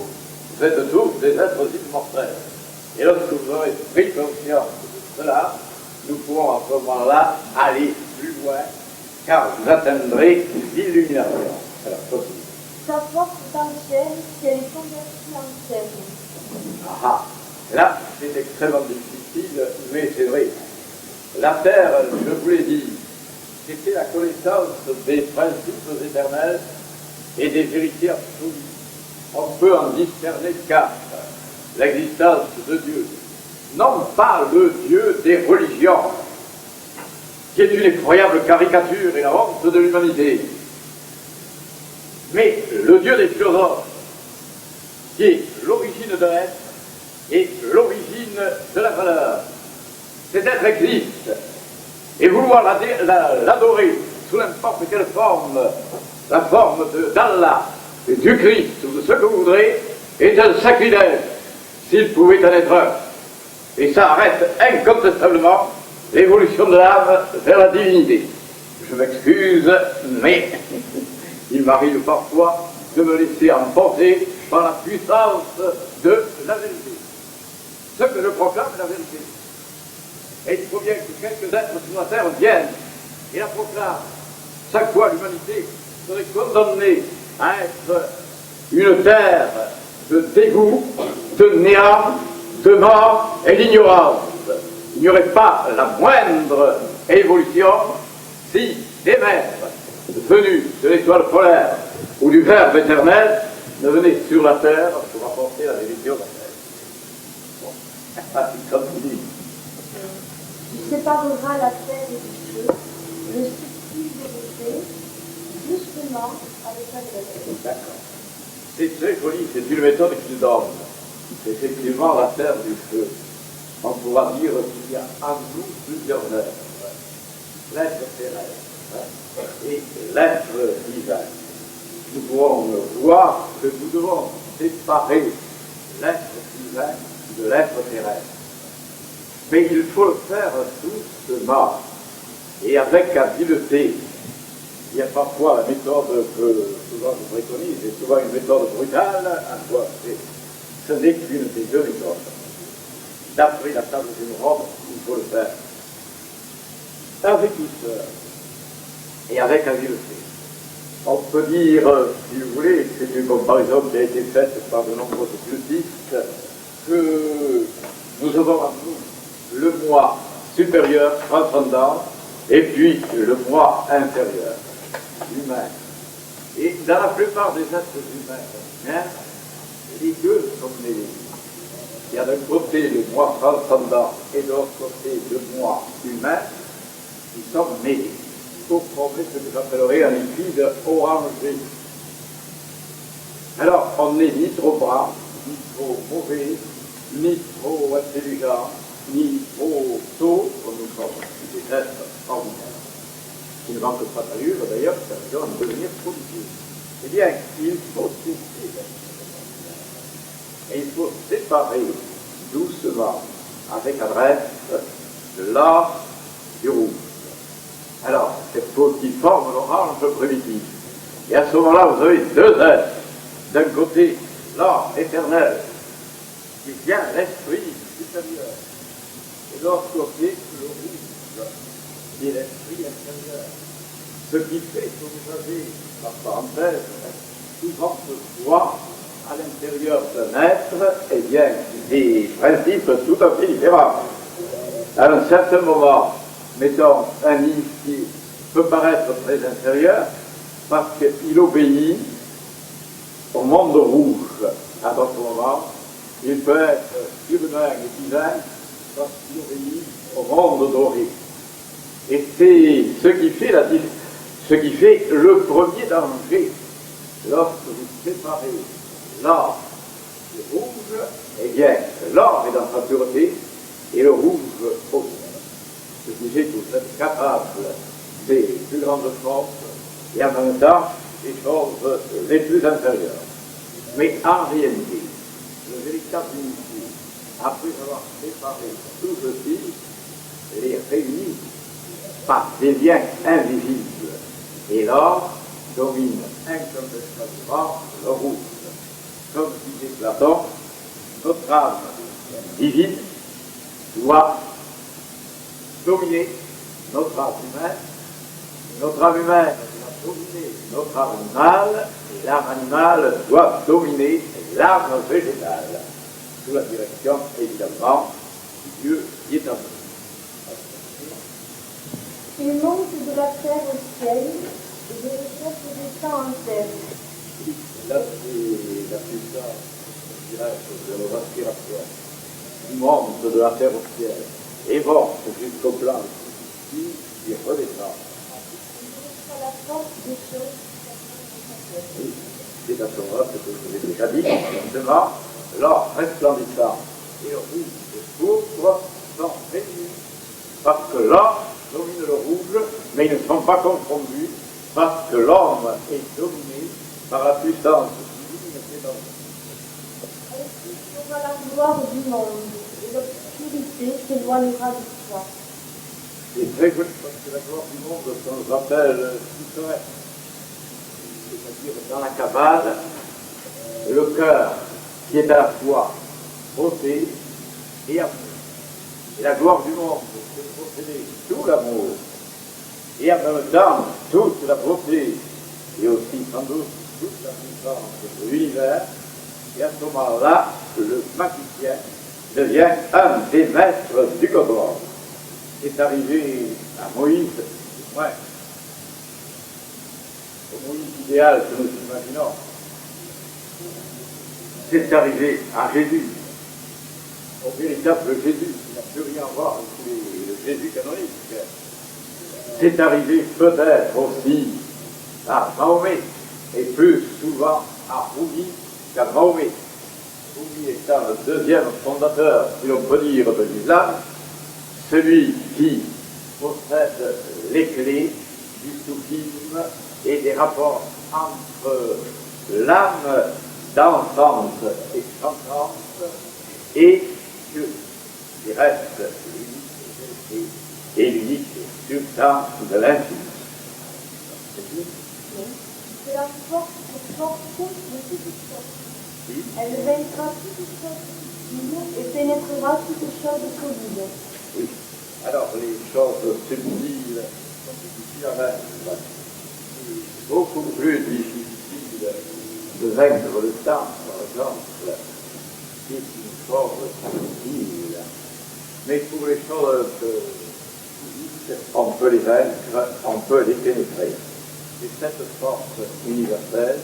vous êtes tous des êtres immortels. Et lorsque vous aurez pris conscience de cela, nous pourrons à ce moment-là aller plus loin, car vous atteindrez l'illumination. Alors, possible. Sa force est ancienne, si elle est convertie en scène. Ah, là, c'est extrêmement difficile, mais c'est vrai. La Terre, je vous l'ai dit, c'était la connaissance des principes éternels et des vérités absolues. On peut en discerner quatre. L'existence de Dieu, non pas le Dieu des religions, qui est une effroyable caricature et la honte de l'humanité, mais le Dieu des philosophes, qui est l'origine de l'être et l'origine de la valeur. Cet être existe, et vouloir l'adorer sous n'importe quelle forme, la forme d'Allah, du Christ ou de ce que vous voudrez, est un sacrilège, s'il pouvait en être un. Et ça arrête incontestablement l'évolution de l'âme vers la divinité. Je m'excuse, mais il m'arrive parfois de me laisser emporter par la puissance de la vérité. Ce que je proclame est la vérité. Et il faut bien que quelques êtres sur la terre viennent et la proclament. Chaque fois, l'humanité serait condamnée à être une terre de dégoût, de néant, de mort et d'ignorance. Il n'y aurait pas la moindre évolution si des maîtres venus de l'étoile polaire ou du Verbe éternel ne venaient sur la terre pour apporter la vérité aux terre. Bon, comme tu dis. Tu sépareras la terre du feu, le subtil vérité, justement avec la vérité. D'accord. C'est très joli, c'est une méthode qu'il donne. C'est effectivement la terre du feu. On pourra dire qu'il y a en nous plusieurs êtres. L'être terrestre et l'être divin. Nous pourrons voir que nous devons séparer l'être divin de l'être terrestre. Mais il faut le faire doucement et avec habileté. Il y a parfois la méthode que souvent je préconise, et souvent une méthode brutale, à quoi ce n'est qu'une des deux méthodes. D'après la table d'une robe, il faut le faire avec douceur et avec habileté. On peut dire, si vous voulez, c'est une comparaison qui a été faite par de nombreux occultistes, que nous avons en nous le moi supérieur, transcendant, et puis le moi inférieur, humain. Et dans la plupart des êtres humains, hein, les deux sont mêlés. Il y a d'un côté le moi transcendant et de l'autre côté le moi humain qui sont mêlés pour former ce que j'appellerais un liquide orangé. Alors, on n'est ni trop bas, ni trop mauvais, ni trop intelligent, ni trop tôt, comme nous sommes des êtres ordinaires. Qui ne manque pas d'allure, d'ailleurs, c'est à devenir prodigieux. Eh bien, il faut cesser. Et il faut séparer doucement, avec adresse, l'or du rouge. Alors, cette peau qui forme l'orange primitif. Et à ce moment-là, vous avez deux êtres. D'un côté, l'or éternel, qui vient l'esprit supérieur. Et de l'autre côté, le rouge, qui est l'esprit inférieur. Ce qui fait que vous avez, par parenthèse, souvent ce voit à l'intérieur d'un être, eh bien, des principes tout à fait différents. À un certain moment, mettons un initié peut paraître très inférieur parce qu'il obéit au monde rouge. À d'autres moments, il peut être surhumain et divin parce qu'il obéit au monde doré. Et c'est ce qui fait le premier danger lorsque vous séparez l'or du rouge. Eh bien, l'or est dans sa pureté, et le rouge aussi. Ce qui fait que vous êtes capable des plus grandes forces et en même temps des choses les plus inférieures. Mais en réalité, le véritable initié, après avoir préparé tout ceci, les réunit par des liens invisibles. Et l'or domine incontestablement le rouge. Comme disait Platon, notre âme divine doit dominer notre âme humaine. Notre âme humaine doit dominer notre âme animale, et l'âme animale doit dominer l'âme végétale, sous la direction, évidemment, du Dieu qui est en nous. Il monte de la terre au ciel et de recherche descend en terre. Là, c'est la puissance, je dirais, de nos aspirations. Il monte de la terre au ciel et monte jusqu'au plan ici, et redescend. À la force des choses. Oui, c'est à ce moment-là ce que je vous ai déjà dit, justement, l'or resplendissant et le rouge et pourpre sont réunis parce que l'or domine le rouge, mais ils ne sont pas confondus parce que l'homme est dominé par la puissance divine qui est en nous. Ainsi sera la gloire du monde, et l'obscurité s'éloignera de toi. C'est très joli parce que la gloire du monde, ça nous rappelle tout ça. C'est-à-dire dans la Kabbale, le cœur qui est à la fois beauté et amour. Et la gloire du monde, c'est de posséder tout l'amour et en même temps toute la beauté et aussi sans doute toute la puissance de l'univers. Et à ce moment-là, le magicien devient un des maîtres du Godron. C'est arrivé à Moïse, ouais, au Moïse idéal que nous imaginons. C'est arrivé à Jésus, au véritable Jésus, qui n'a plus rien à voir avec le Jésus canonique. C'est arrivé peut-être aussi à Mahomet, et plus souvent à Rumi qu'à Mahomet. Rumi étant le deuxième fondateur, si l'on peut dire, de l'islam, celui qui possède les clés du soufisme et des rapports entre l'âme dansante et chantante et Dieu, qui reste l'unique et l'unique substance de l'infini. C'est la force de toute chose. Elle vaincra toute chose et pénétrera toute chose solide. Oui. Alors, les choses subtiles sont difficiles à vaincre. C'est beaucoup plus difficile de vaincre le temps, par exemple, qui est une force subtile. Mais pour les choses physiques, on peut les vaincre, on peut les pénétrer. C'est cette force universelle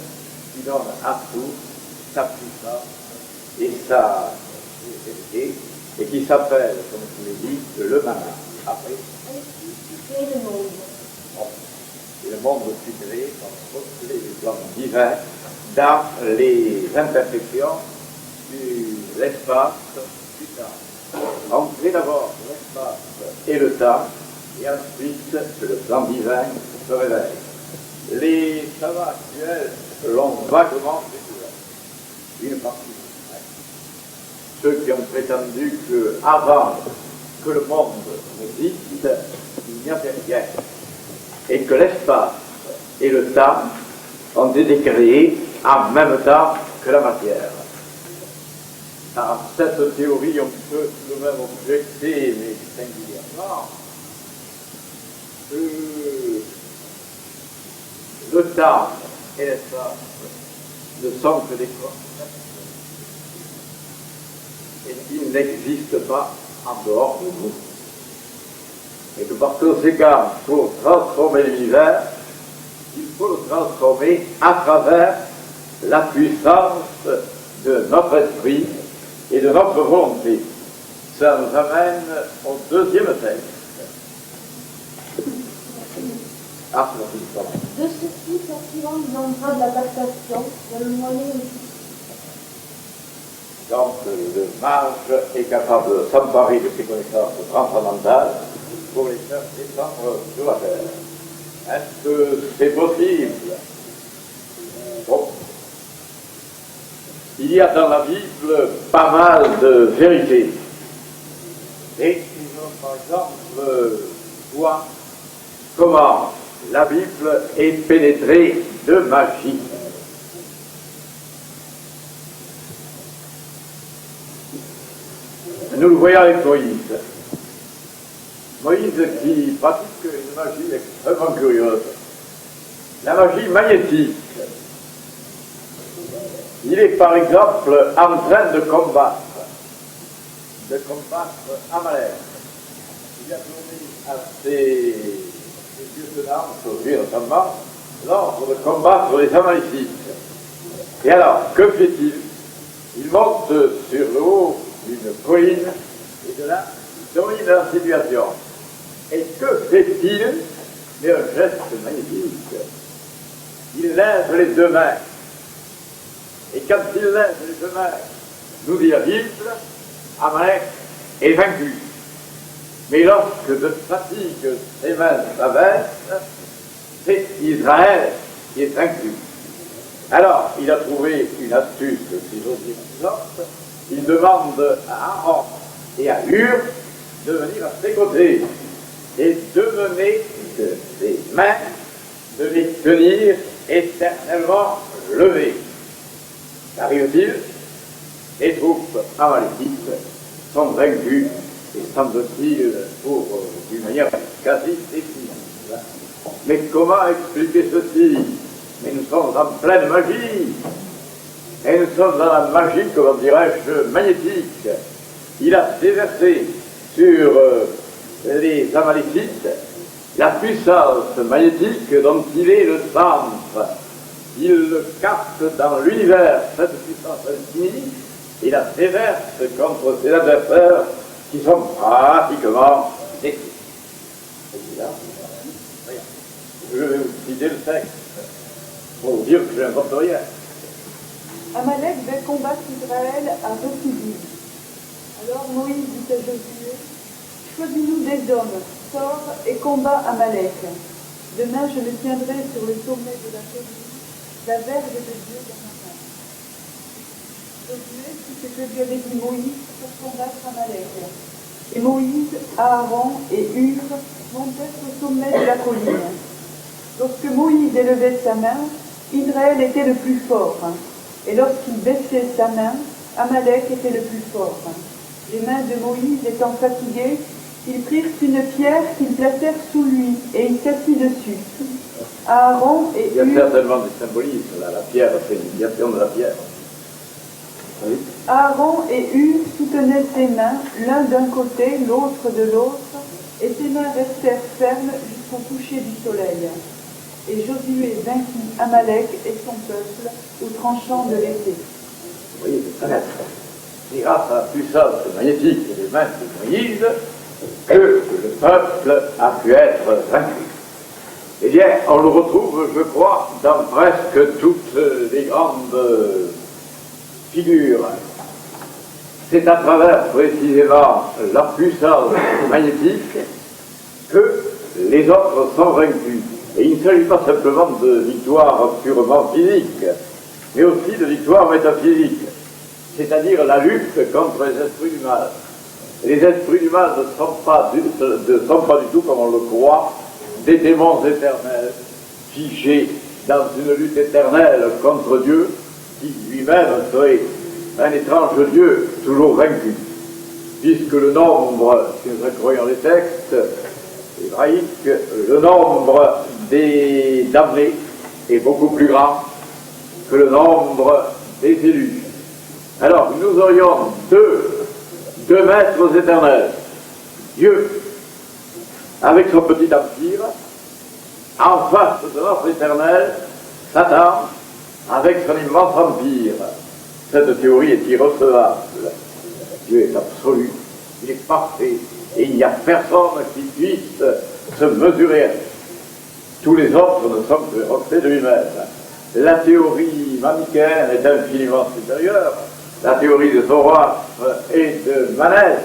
qui donne à tout sa puissance et sa vérité, et qui s'appelle, comme je vous l'ai dit, le mana. Après, C'est le monde. et le monde fut créé par postuler les plans divins dans les imperfections de l'espace du temps. On crée d'abord l'espace et le temps, et ensuite le plan divin se réveille. Les savants actuels l'ont vaguement découvert, une partie. Ceux qui ont prétendu qu'avant que le monde n'existe, il n'y avait rien, et que l'espace et le temps ont été créés en même temps que la matière. À cette théorie, on peut tout de même objecter, mais singulièrement, que le temps et l'espace ne sont que des concepts et qu'il n'existe pas en dehors de nous. Et que par conséquent, pour transformer l'univers, il faut le transformer à travers la puissance de notre esprit et de notre volonté. Ça nous amène au deuxième texte. De ceci sortiront viendra de la taxation, de le moyen aussi. quand le mage est capable de s'emparer de ses connaissances transcendantales pour les faire descendre sur la terre. Est-ce que c'est possible? Bon. Il y a dans la Bible pas mal de vérités. Et nous allons par exemple voir comment la Bible est pénétrée de magie. Nous le voyons avec Moïse. Moïse qui pratique une magie extrêmement curieuse. La magie magnétique. Il est par exemple en train de combattre Amalek. Il a donné à ses dieux de l'âme, aujourd'hui notamment, l'ordre de combattre les Amalécites. Et alors, que fait-il? Il monte sur le haut d'une colline, et de là, il domine la situation. Et que fait-il? Mais un geste magnifique. Il lève les deux mains. Et quand il lève les deux mains, nous dit la Bible, Amalek est vaincu. Mais lorsque de fatigue ses mains s'abaissent, c'est Israël qui est vaincu. Alors, il a trouvé une astuce, si j'ose dire une sorte. Il demande à Aaron et à Hur de venir à ses côtés et de mener de ses mains, de les tenir éternellement levées. Qu'arrive-t-il? Les troupes amalécites sont vaincues et semble-t-il pour d'une manière quasi définitive. Mais comment expliquer ceci? Mais nous sommes en pleine magie. Et nous sommes dans la magie, comment dirais-je, magnétique. Il a déversé sur les Amalécites la puissance magnétique dont il est le centre. Il capte dans l'univers cette puissance infinie et la déverse contre ses adversaires qui sont pratiquement détruits. Je vais vous citer le texte pour dire que je n'invente rien. Amalek vint combattre Israël à Rephidim. Alors Moïse dit à Josué, choisis-nous des hommes, sors et combat Amalek. Demain je me tiendrai sur le sommet de la colline, la verge de Dieu dans ma main. Josué fit ce que lui avait dit Moïse pour combattre Amalek. Et Moïse, Aaron et Hur montèrent au sommet de la colline. Lorsque Moïse élevait sa main, Israël était le plus fort. Et lorsqu'il baissait sa main, Amalek était le plus fort. Les mains de Moïse étant fatiguées, ils prirent une pierre qu'ils placèrent sous lui, et il s'assit dessus. Aaron et Il y a Hur... certainement du symbolisme, là. La pierre, c'est l'imitation de la pierre. Oui. Aaron et Hur soutenaient ses mains, l'un d'un côté, l'autre de l'autre, et ses mains restèrent fermes jusqu'au coucher du soleil. Et Josué vainquit Amalek et son peuple au tranchant de l'été. Vous voyez, c'est grâce à la puissance magnétique des mains de Moïse que le peuple a pu être vaincu. Eh bien, on le retrouve, je crois, dans presque toutes les grandes figures. C'est à travers précisément la puissance magnétique que les autres sont vaincus. Et il ne s'agit pas simplement de victoire purement physique, mais aussi de victoire métaphysique, c'est-à-dire la lutte contre les esprits du mal. Les esprits du mal ne sont pas du tout, comme on le croit, des démons éternels, figés dans une lutte éternelle contre Dieu, qui lui-même serait un étrange Dieu toujours vaincu, puisque le nombre, si nous croyons les textes hébraïques, le nombre des damnés est beaucoup plus grand que le nombre des élus. Alors, nous aurions deux maîtres éternels. Dieu, avec son petit empire, en face de notre éternel, Satan, avec son immense empire. Cette théorie est irrecevable. Dieu est absolu, il est parfait, et il n'y a personne qui puisse se mesurer à lui. Tous les autres ne sont que reflets de lui-même. La théorie manichéenne est infiniment supérieure, la théorie de Zoroastre et de Manès,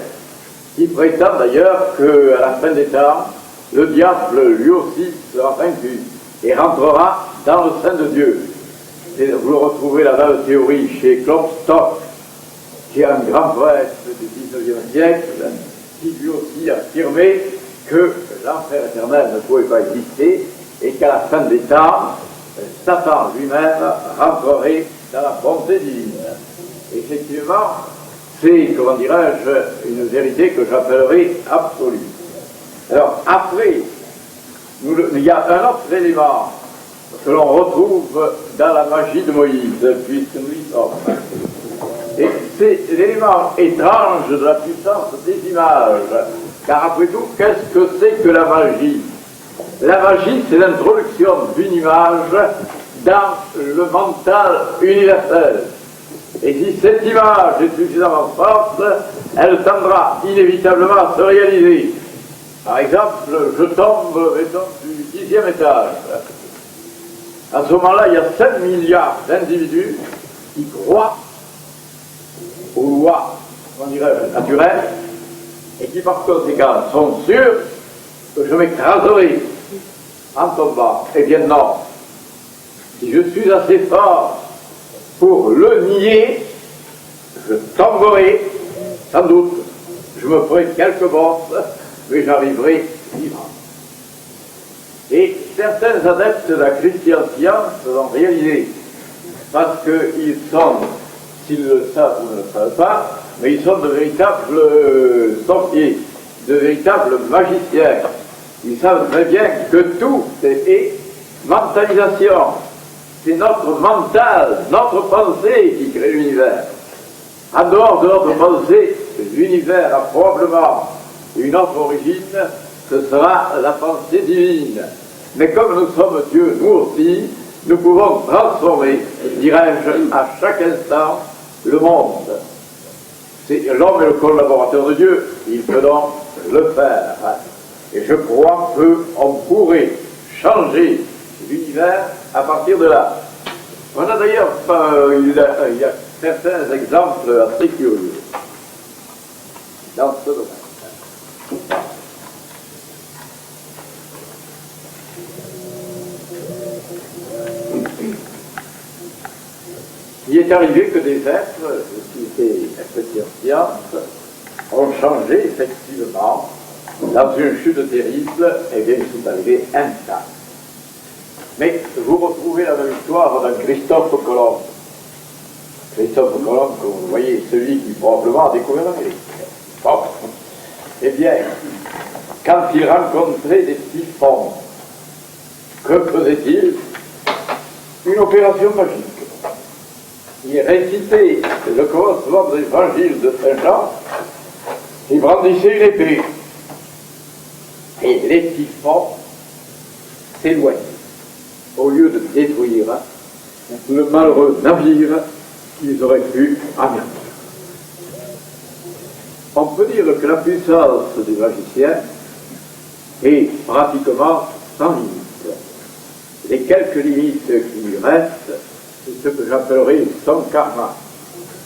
qui prétend d'ailleurs qu'à la fin des temps, le diable lui aussi sera vaincu et rentrera dans le sein de Dieu. Et vous le retrouvez la même théorie chez Klopstock, qui est un grand poète du XIXe siècle, qui lui aussi affirmait que l'enfer éternel ne pouvait pas exister et qu'à la fin des temps, Satan lui-même rentrerait dans la bonté divine. Effectivement, c'est, comment dirais-je, une vérité que j'appellerais absolue. Alors, après, il y a un autre élément que l'on retrouve dans la magie de Moïse, puisque nous y sommes. Et c'est l'élément étrange de la puissance des images. Car après tout, qu'est-ce que c'est que la magie? La magie, c'est l'introduction d'une image dans le mental universel. Et si cette image est suffisamment forte, elle tendra inévitablement à se réaliser. Par exemple, je tombe, mettons, du 10e étage. À ce moment-là, il y a 5 milliards d'individus qui croient aux lois, on dirait, naturelles, et qui par conséquent sont sûrs que je m'écraserai en tombant. Eh bien non. Si je suis assez fort pour le nier, je tomberai, sans doute. Je me ferai quelques bosses, mais j'arriverai vivant. Et certains adeptes de la chrétienne science l'ont réalisé, parce qu'ils sont, s'ils le savent ou ne le savent pas, mais ils sont de véritables sorciers, de véritables magiciens. Ils savent très bien que tout est mentalisation. C'est notre mental, notre pensée qui crée l'univers. En dehors de notre pensée, l'univers a probablement une autre origine, ce sera la pensée divine. Mais comme nous sommes Dieu, nous aussi, nous pouvons transformer, dirais-je, à chaque instant, le monde. C'est l'homme est le collaborateur de Dieu, il peut donc le faire. Et je crois qu'on pourrait changer l'univers à partir de là. On a d'ailleurs, il y a certains exemples assez curieux dans ce domaine. Il est arrivé que des êtres qui étaient chrétiens science ont changé effectivement dans une chute terrible, et bien ils sont arrivés intacts. Mais vous retrouvez la même histoire d'un Christophe Colomb. Christophe Colomb, comme vous voyez, celui qui probablement a découvert l'Amérique. Bon. Eh bien, quand il rencontrait des typhons, que faisait-il? Une opération magique. Il récitait le commencement de l'évangile de Saint-Jean, il brandissait une épée. Et les typhons s'éloignaient. Au lieu de détruire le malheureux navire qu'ils auraient pu anéantir. On peut dire que la puissance des magiciens est pratiquement sans limite. Les quelques limites qui lui restent, c'est ce que j'appellerais son karma,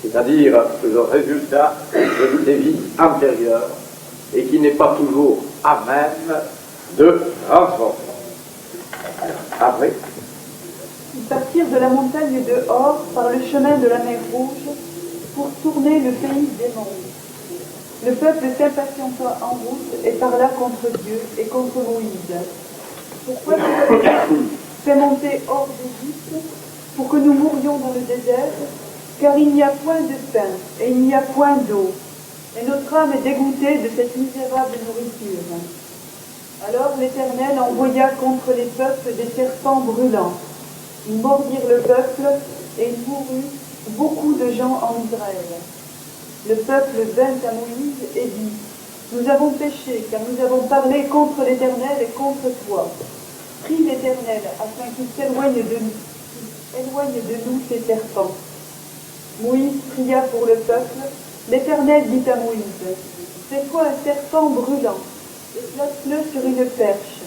c'est-à-dire le résultat de ses vies antérieures et qui n'est pas toujours à même de transformer. Après, Ils partirent de la montagne de Hor par le chemin de la mer Rouge pour tourner le pays des mondes. Le peuple s'impatienta en route et parla contre Dieu et contre Moïse. Pourquoi nous avez fait monter hors d'Égypte pour que nous mourions dans le désert? Car il n'y a point de pain et il n'y a point d'eau. Et notre âme est dégoûtée de cette misérable nourriture. Alors l'Éternel envoya contre les peuples des serpents brûlants. Ils mordirent le peuple et il mourut beaucoup de gens en Israël. Le peuple vint à Moïse et dit: Nous avons péché, car nous avons parlé contre l'Éternel et contre toi. Prie l'Éternel afin qu'il s'éloigne de nous ces serpents. Moïse pria pour le peuple. L'Éternel dit à Moïse: Fais-toi un serpent brûlant et place-le sur une perche.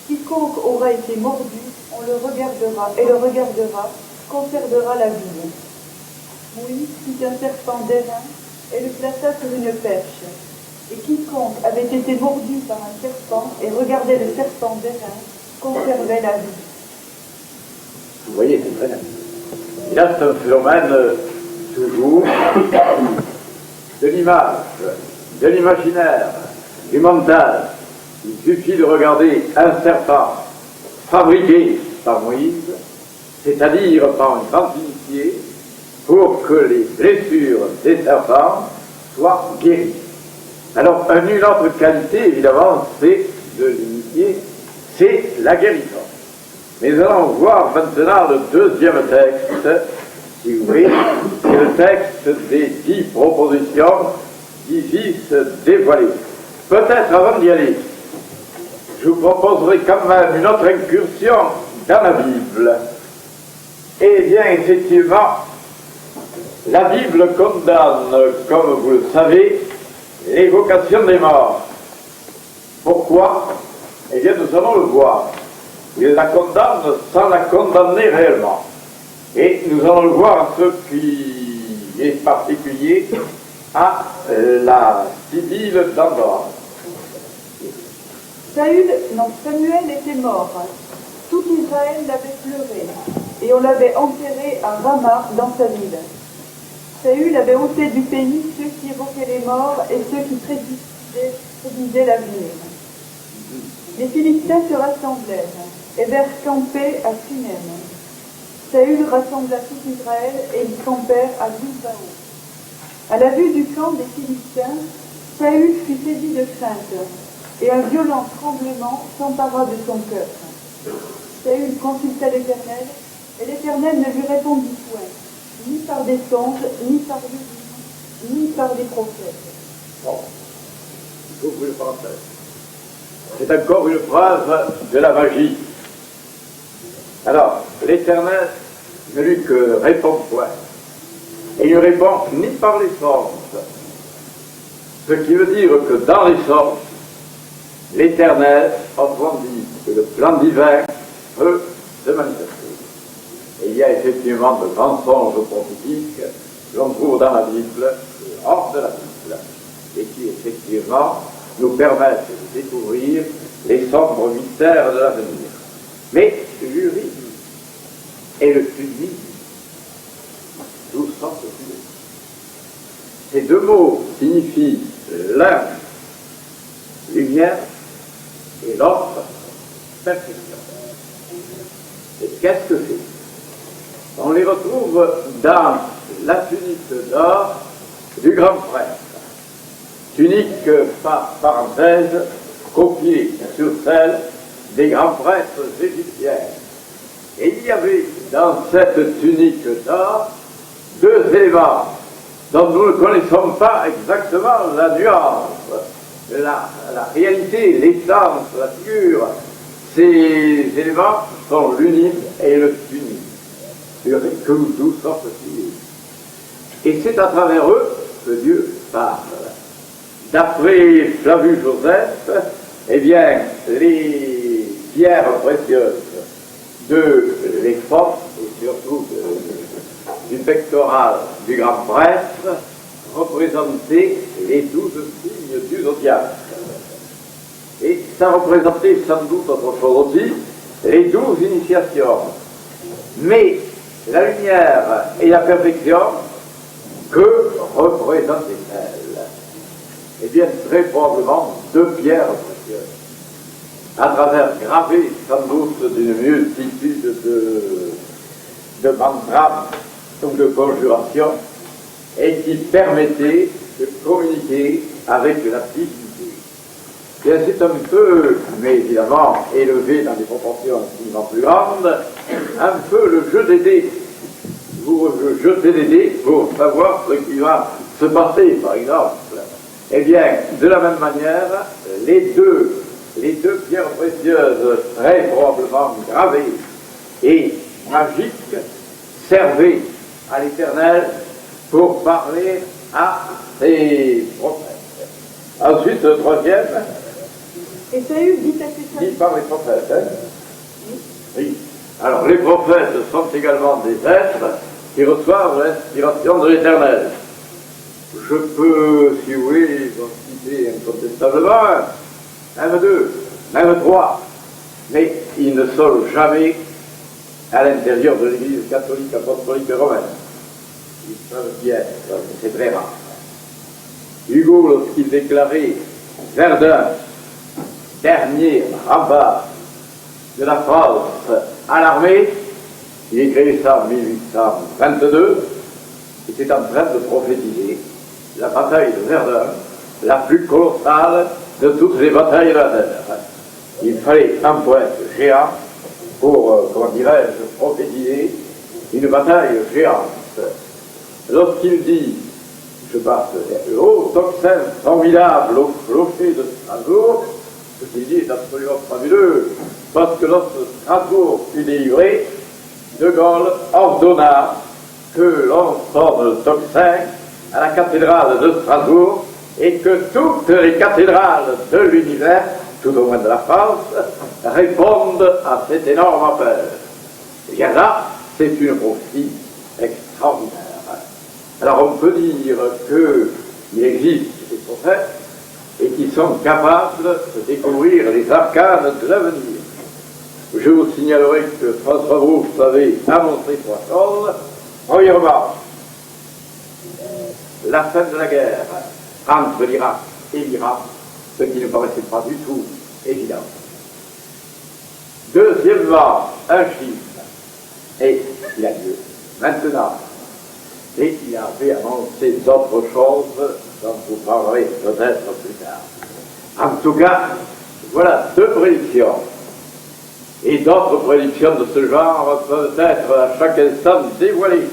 Quiconque aura été mordu, on le regardera, et le regardera, conservera la vie. Moïse fit un serpent d'airain et le plaça sur une perche. Et quiconque avait été mordu par un serpent et regardait le serpent d'airain conservait la vie. Vous voyez, c'est très bien. Et là, c'est un phénomène toujours de l'image, de l'imaginaire, du mental. Il suffit de regarder un serpent fabriqué par Moïse, c'est-à-dire par un grand initié, pour que les blessures des serpents soient guéries. Alors, une autre qualité, évidemment, c'est de l'initié, c'est la guérison. Mais nous allons voir maintenant le deuxième texte, si vous voulez, c'est le texte des 10 propositions qui visent dévoiler. Peut-être avant d'y aller, je vous proposerai quand même une autre incursion dans la Bible. Eh bien, effectivement, la Bible condamne, comme vous le savez, l'évocation des morts. Pourquoi? Eh bien, nous allons le voir. Il la condamne sans la condamner réellement. Et nous allons le voir, ce qui est particulier à la Sibylle d'Andorre. Samuel était mort. Tout Israël l'avait pleuré, et on l'avait enterré à Rama dans sa ville. Saül avait ôté du pays ceux qui évoquaient les morts et ceux qui prédisaient l'avenir. Les Philistins se rassemblèrent et vinrent camper à Sunem. Saül rassembla tout Israël et ils campèrent à Gilboa. À la vue du camp des Philistins, Saül fut saisi de crainte, et un violent tremblement s'empara de son cœur. Saül consulta l'Éternel, et l'Éternel ne lui répondit point, ni par des songes, ni par des visions, ni par des prophètes. Bon, il faut que vous le pensez. C'est encore une phrase de la magie. Alors, l'Éternel ne lui que répond point. Et il ne répond ni par les sens. Ce qui veut dire que dans les sens, l'Éternel, autrement dit, que le plan divin peut se manifester. Et il y a effectivement de grands songes prophétiques que l'on trouve dans la Bible, hors de la Bible, et qui effectivement nous permettent de découvrir les sombres mystères de l'avenir. Mais l'Urim et le Thummim, d'où sortent ces deux mots signifient l'un lumière et l'autre perfection. Et qu'est-ce que c'est? On les retrouve dans la tunique d'or du grand prêtre. Tunique, par parenthèse, copiée sur celle des grands prêtres égyptiens. Et il y avait dans cette tunique d'or deux éléments dont nous ne connaissons pas exactement la nuance, la réalité, l'essence, la figure. Ces éléments sont l'unim et le tunim, d'où sortent-ils. Et c'est à travers eux que Dieu parle. D'après Flavius Joseph, eh bien, les pierres précieuses de l'éphod et surtout du pectoral du grand prêtre représentaient les 12 signes du zodiaque. Et ça représentait sans doute autre chose aussi, les 12 initiations. Mais la lumière et la perfection, que représentaient-elles? Eh bien, très probablement deux pierres précieuses, à travers gravées sans doute d'une multitude de mantras ou de conjurations, et qui permettaient de communiquer avec la divinité. Bien, c'est un peu, mais évidemment élevé dans des proportions infiniment plus grandes, un peu le jeu des dés. Vous jetez des dés pour savoir ce qui va se passer, par exemple. Eh bien, de la même manière, les deux pierres précieuses, très probablement gravées et magiques, servaient à l'Éternel pour parler à ses prophètes. Ensuite, le troisième, et Saül dit à ses dit par les prophètes. Hein? Oui. Alors, les prophètes sont également des êtres qui reçoivent l'inspiration de l'Éternel. Je peux, si vous voulez, en citer incontestablement un, même deux, même trois, mais ils ne sont jamais à l'intérieur de l'Église catholique apostolique romaine. Ils peuvent y être, c'est très rare. Hugo, lorsqu'il déclarait Verdun, dernier rempart de la France à l'armée, il écrivait ça en 1822, il était en train de prophétiser la bataille de Verdun, la plus colossale de toutes les batailles de la terre. Il fallait un poète géant pour, comment dirais-je, prophétiser une bataille géante. Lorsqu'il dit, je passe, ô tocsin formidable au clocher de Strasbourg, ce qu'il dit est absolument fabuleux, parce que lorsque Strasbourg fut délivré, De Gaulle ordonna que l'on sonne le tocsin à la cathédrale de Strasbourg et que toutes les cathédrales de l'univers, tout au moins de la France, répondent à cet énorme appel. Et bien là, c'est une prophétie extraordinaire. Alors on peut dire qu'il existe des prophètes et qui sont capables de découvrir les arcanes de l'avenir. Je vous signalerai que François Brousse avait annoncé trois choses. Premièrement, la fin de la guerre entre l'Irak et l'Iran, ce qui ne paraissait pas du tout évident. Deuxièmement, un chiffre, et il a lieu maintenant. Et il avait annoncé d'autres choses dont vous parlerez peut-être plus tard. En tout cas, voilà deux prédictions. Et d'autres prédictions de ce genre peuvent être à chaque instant dévoilées.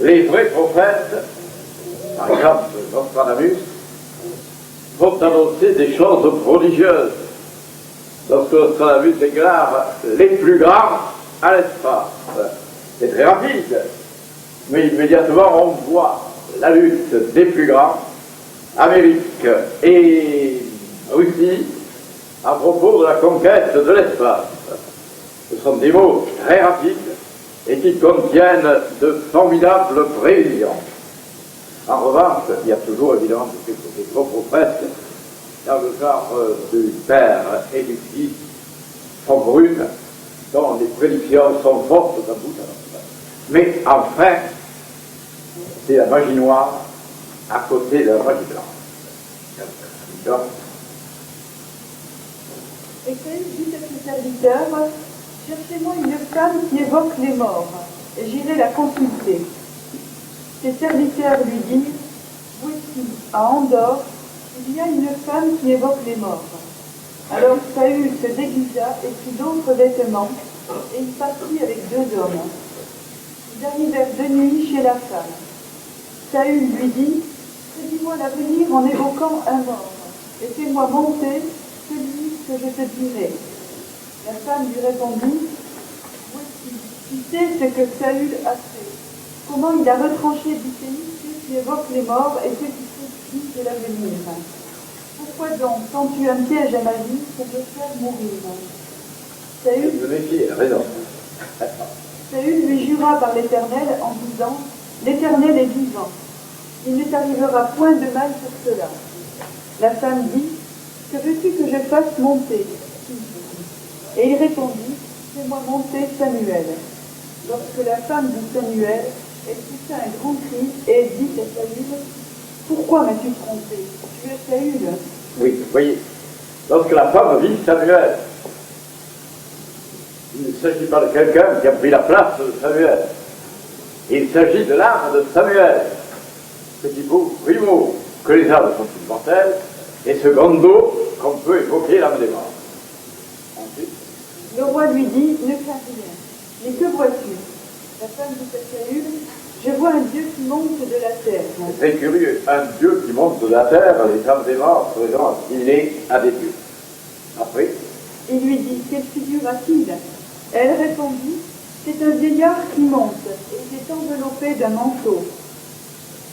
Les vrais prophètes, par exemple Nostradamus, vont annoncer des choses prodigieuses. Lorsque Nostradamus déclare les plus grands à l'espace, c'est très rapide. Mais immédiatement, on voit la lutte des plus grands, Amérique et Russie, à propos de la conquête de l'espace. Ce sont des mots très rapides et qui contiennent de formidables prévisions. En revanche, il y a toujours évidemment des gros prophètes, dans le genre du Père et du Fils, sont brunes, dont les prédictions sont fortes d'un bout à l'autre. Mais enfin, c'est la magie noire à côté de la magie blanche. Et Saül dit à ses serviteurs, cherchez-moi une femme qui évoque les morts, et j'irai la consulter. Ses serviteurs lui disent, voici, à Andorre, il y a une femme qui évoque les morts. Alors Saül se déguisa et prit d'autres vêtements, et il partit avec deux hommes. Ils arrivèrent de nuit chez la femme. Saül lui dit, prédis-moi l'avenir en évoquant un mort, et fais-moi monter celui que je te dirai. La femme lui répondit, voici, tu sais ce que Saül a fait, comment il a retranché du pays ceux qui évoquent les morts et ceux qui prédisent de l'avenir. Pourquoi donc tends-tu un piège à ma vie pour me faire mourir? Saül lui jura par l'Éternel en disant, l'Éternel est vivant, il ne t'arrivera point de mal pour cela. La femme dit, que veux-tu que je fasse monter? Et il répondit, fais-moi monter Samuel. Lorsque la femme vit Samuel, elle poussa un grand cri et dit à Saül, pourquoi m'as-tu trompé? Tu es Saül. Oui, vous voyez, lorsque la femme vit Samuel, il ne s'agit pas de quelqu'un qui a pris la place de Samuel. Il s'agit de l'âme de Samuel. Ce qui prouve, primo, que les âmes sont immortelles, et secondo, qu'on peut évoquer l'âme des morts. Ensuite, le roi lui dit, ne crains rien. Mais que vois-tu? La femme dit à Saül, je vois un Dieu qui monte de la terre. c'est très curieux, un Dieu qui monte de la terre, les âmes des morts seraient assimilées à des dieux. Après, il lui dit, quelle figure a-t-il? Elle répondit, c'est un vieillard qui monte, et il est enveloppé d'un manteau.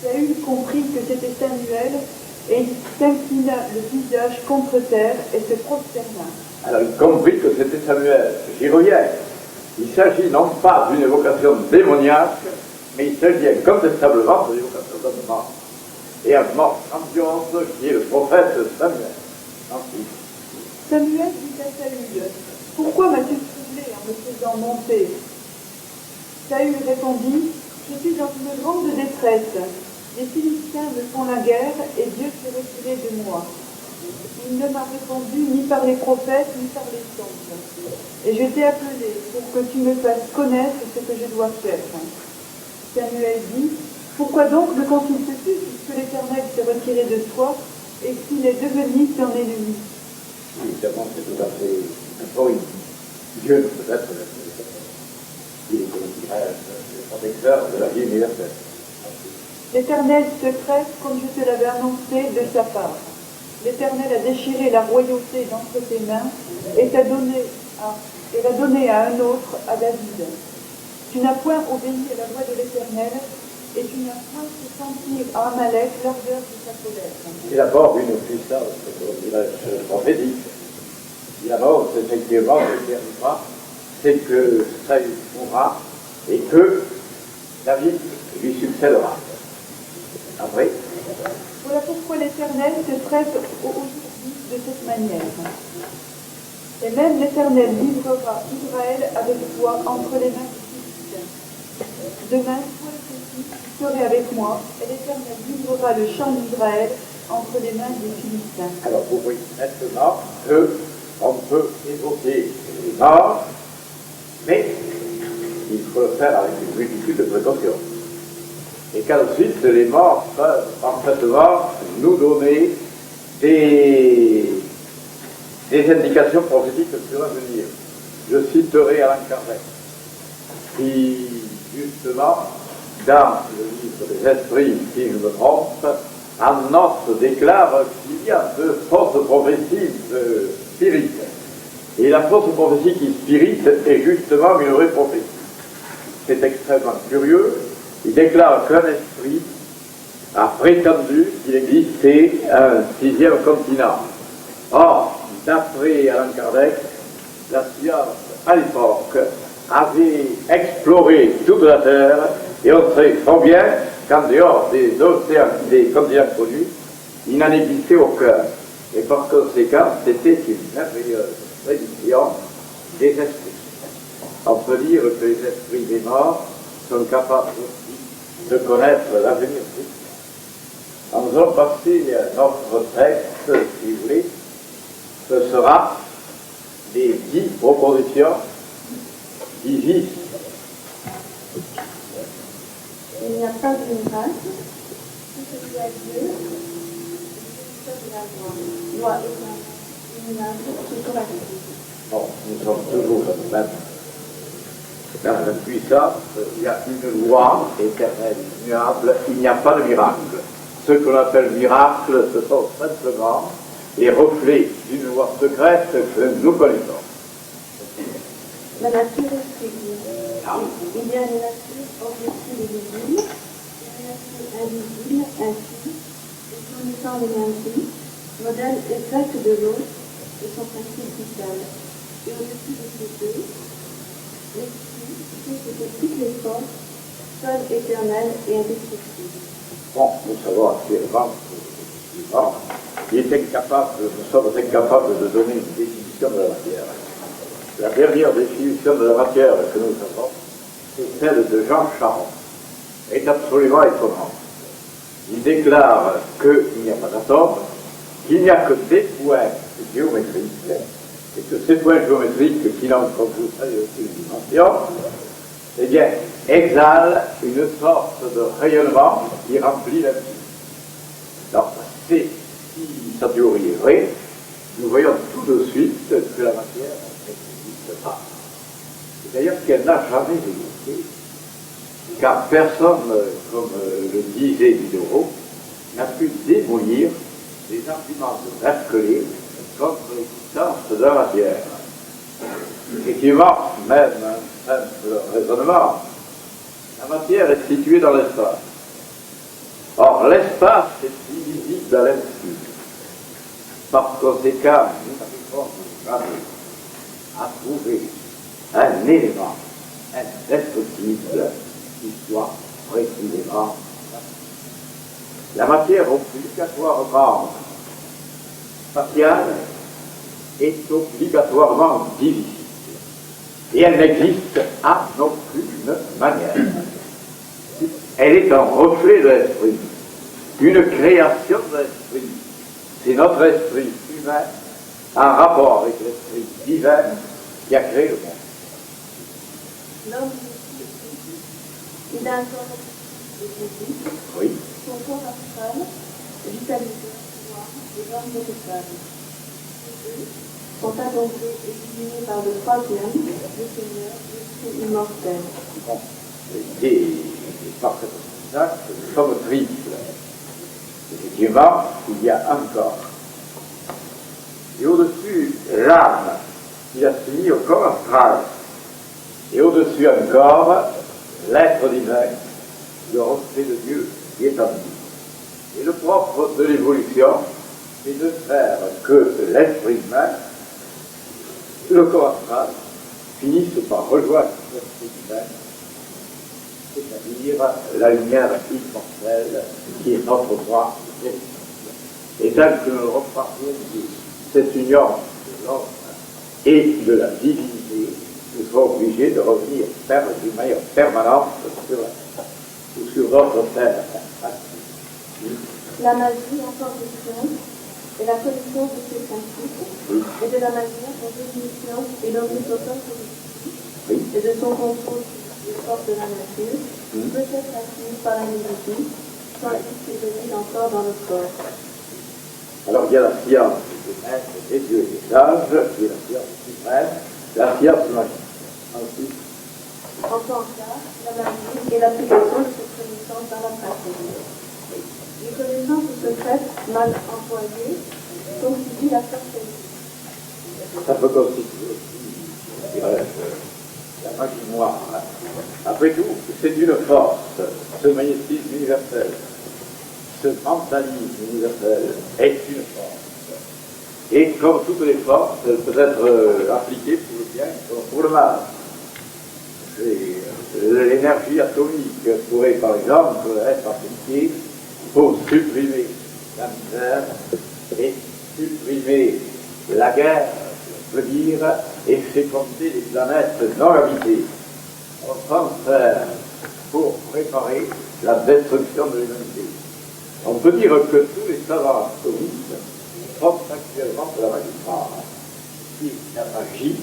Saül comprit que c'était Samuel, et il s'inclina le visage contre terre et se prosterna. alors il comprit que c'était Samuel. J'y reviens. Il s'agit non pas d'une évocation démoniaque, mais il s'agit incontestablement d'une évocation d'un mort. Et un mort grandiose qui est le prophète Samuel. Ensuite. Samuel dit à Saül, « Pourquoi m'as-tu troublé en me faisant monter ?» Saül répondit, « Je suis dans une grande détresse. Les Philistins me font la guerre et Dieu s'est retiré de moi. Il ne m'a répondu ni par les prophètes ni par les songes. Et je t'ai appelé pour que tu me fasses connaître ce que je dois faire. » Samuel dit, « Pourquoi donc me consultes-tu puisque l'Éternel s'est retiré de toi et qu'il est devenu ton ennemi ?» Évidemment, c'est tout à fait important. Dieu ne peut être il est le protecteur de la vie universelle. L'Éternel se presse comme je te l'avais annoncé de sa part. L'Éternel a déchiré la royauté d'entre tes mains et l'a donnée à un autre, à David. Tu n'as point obéi à la voix de l'Éternel et tu n'as point fait sentir à Amalek l'ardeur de sa colère. C'est d'abord une puissance prophétique. Il annonce effectivement ce qui arrivera, c'est que Saül mourra et que David lui succédera. Après. Voilà pourquoi l'Éternel se presse aujourd'hui de cette manière. Et même l'Éternel livrera Israël avec toi entre les mains des Philistins. Demain, toi et tes fils, vous serez avec moi, et l'Éternel livrera le champ d'Israël entre les mains des Philistins. Alors vous voyez maintenant qu'on peut évoquer les morts, mais il faut le faire avec une multitude de précautions. Et qu'ensuite les morts peuvent parfaitement nous donner des indications prophétiques sur l'avenir. Je citerai Alain Kardec, qui justement, dans le livre des esprits, si je me trompe, annonce, déclare qu'il y a de fausses prophéties spirites. Et la fausse prophétie qui spirite est justement une vraie prophétie. C'est extrêmement curieux. Il déclare qu'un esprit a prétendu qu'il existait un sixième continent. Or, d'après Alain Kardec, la science, à l'époque, avait exploré toute la Terre et on sait fort bien qu'en dehors des océans, des continents connus, il n'en existait aucun. Et par conséquent, c'était une merveilleuse prédiction des esprits. On peut dire que les esprits des morts sont capables aussi de connaître l'avenir. Nous allons passer à notre texte, si vous voulez. Ce sera les 10 propositions qui visent. Il n'y a pas de miracle, tout ce qui a Dieu, c'est de la loi. Loi est immuable, toujours active. Bon, nous sommes toujours même dans la puissance, il y a une loi éternelle, immuable, il n'y a pas de miracle. Ce que l'on appelle miracle, ce sont simplement les reflets d'une loi secrète que nous connaissons. La nature est figée. Il y a une nature objective et visible, une nature invisible, ainsi, et fournissant l'énergie, modèle exact de l'autre et son principe vital. Et au-dessus de ces deux, l'esprit, qui possède toutes les forces, seul éternel et indestructible. Bon, nous savons actuellement qu'il est incapable, nous sommes incapables de donner une définition de la matière. La dernière définition de la matière que nous avons, c'est celle de Jean Charron. Elle est absolument étonnante. Il déclare qu'il n'y a pas d'atome, qu'il n'y a que des points géométriques, et que ces points géométriques qui n'ont, comme vous savez, aucune dimension, eh bien, exhalent une sorte de rayonnement qui remplit la vie. Alors, si sa théorie est vraie, nous voyons tout de suite que la matière n'existe pas. Et d'ailleurs qu'elle n'a jamais existé, car personne, comme le disait Diderot, n'a pu démolir les arguments de Berkeley contre l'existence de la matière. Effectivement, même un simple raisonnement, la matière est située dans l'espace. Or, l'espace est invisible à l'infini. Par conséquent, nous n'arrivons jamais à trouver un élément visible qui soit précisément la matière obligatoirement spatiale est obligatoirement divisible. Et elle n'existe à aucune manière. Elle est un reflet de l'esprit, une création de l'esprit. C'est notre esprit humain, en rapport avec l'esprit divin, qui a créé le monde. L'homme, il a un corps physique, Oui. son corps astral, vitalisé, pouvoir, et l'homme végétal. Sont adoptés et illuminés par le troisième, le Seigneur, l'Esprit immortel. Et par cet obstacle, nous sommes triples. Effectivement, il y a un corps. Et au-dessus, l'âme, qui a soumis au corps astral. Et au-dessus encore, l'être divin, le reflet de Dieu qui est en nous. Et le propre de l'évolution, c'est de faire que l'esprit humain, le corps astral, finisse par rejoindre l'esprit divin, c'est-à-dire la lumière immortelle qui est notre droit. Et tel que nous le repartions de cette union de l'homme et de la divinité, nous serons obligés de revenir faire d'une manière permanente sur notre terre. La magie en forme de science est la connaissance de ses principes et de la manière dont l'omniscience et l'omnipotence et de son contrôle sur les forces de la nature peut être acquis par l'individu sans être donné encore dans le corps. Alors il y a la science des maîtres, des dieux et des sages, qui est la science suprême, la science magique. Ensuite, En tant qu'art, la magie est l'application de cette connaissance dans la pratique. Les connaissances secrètes mal employées constituent la sorcellerie. ça peut constituer aussi, je dirais, la magie noire. Après tout, c'est une force, ce magnétisme universel, ce mentalisme universel est une force. Et comme toutes les forces, elle peut être appliquée pour le bien comme pour le mal. L'énergie atomique pourrait, par exemple, être appliquée pour supprimer la misère et supprimer la guerre, je veux dire, et féconder les planètes non habitées. On s'en sert pour préparer la destruction de l'humanité. On peut dire que tous les savants atomiques font actuellement de la magie noire, qui est la magie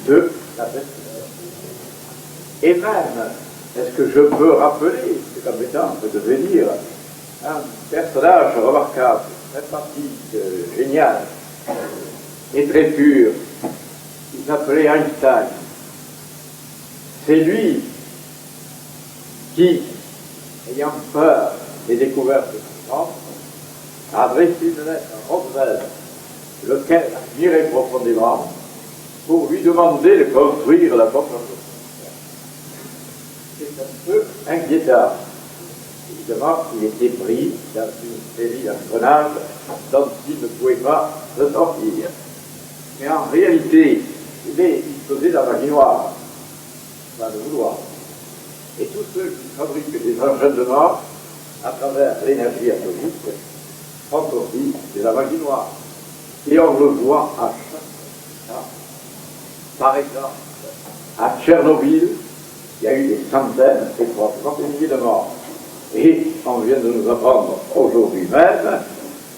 de la destruction. Et même, est-ce que je peux rappeler, c'est compétent, je devais dire, un personnage remarquable, très pratique, génial, et très pur, qui s'appelait Einstein. C'est lui qui, ayant peur des découvertes de son temps, a adressé une lettre à Roswell, lequel admirait profondément, pour lui demander de construire la bombe atomique. C'est un peu inquiétant. Évidemment, il était pris dans une série d'engrenages dont il ne pouvait pas se sortir. Mais en réalité, il faisait de la magie noire, pas de vouloir. Et tous ceux qui fabriquent des engins de mort à travers l'énergie atomique font aussi de la magie noire. Et on le voit à chaque fois. Par exemple, à Tchernobyl, il y a eu des centaines et probablement des milliers de morts. Et on vient de nous apprendre aujourd'hui même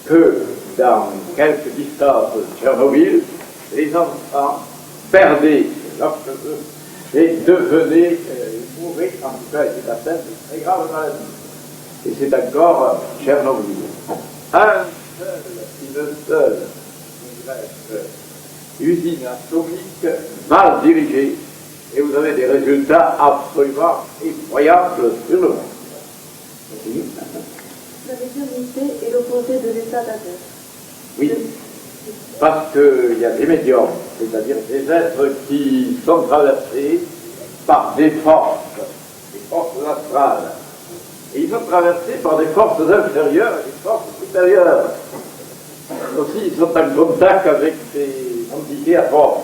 que dans quelques distances de Tchernobyl, les enfants perdaient leurs cheveux et devenaient mourir, en tout cas, étaient atteints de très graves maladies. Et c'est encore Tchernobyl. Une seule usine atomique mal dirigée, et vous avez des résultats absolument effroyables sur le monde. La médiumnité est l'opposé de l'état d'alerte. Oui, parce qu'il y a des médiums, c'est-à-dire des êtres qui sont traversés par des forces astrales. Et ils sont traversés par des forces inférieures et des forces supérieures. Aussi, ils sont en contact avec des entités à force.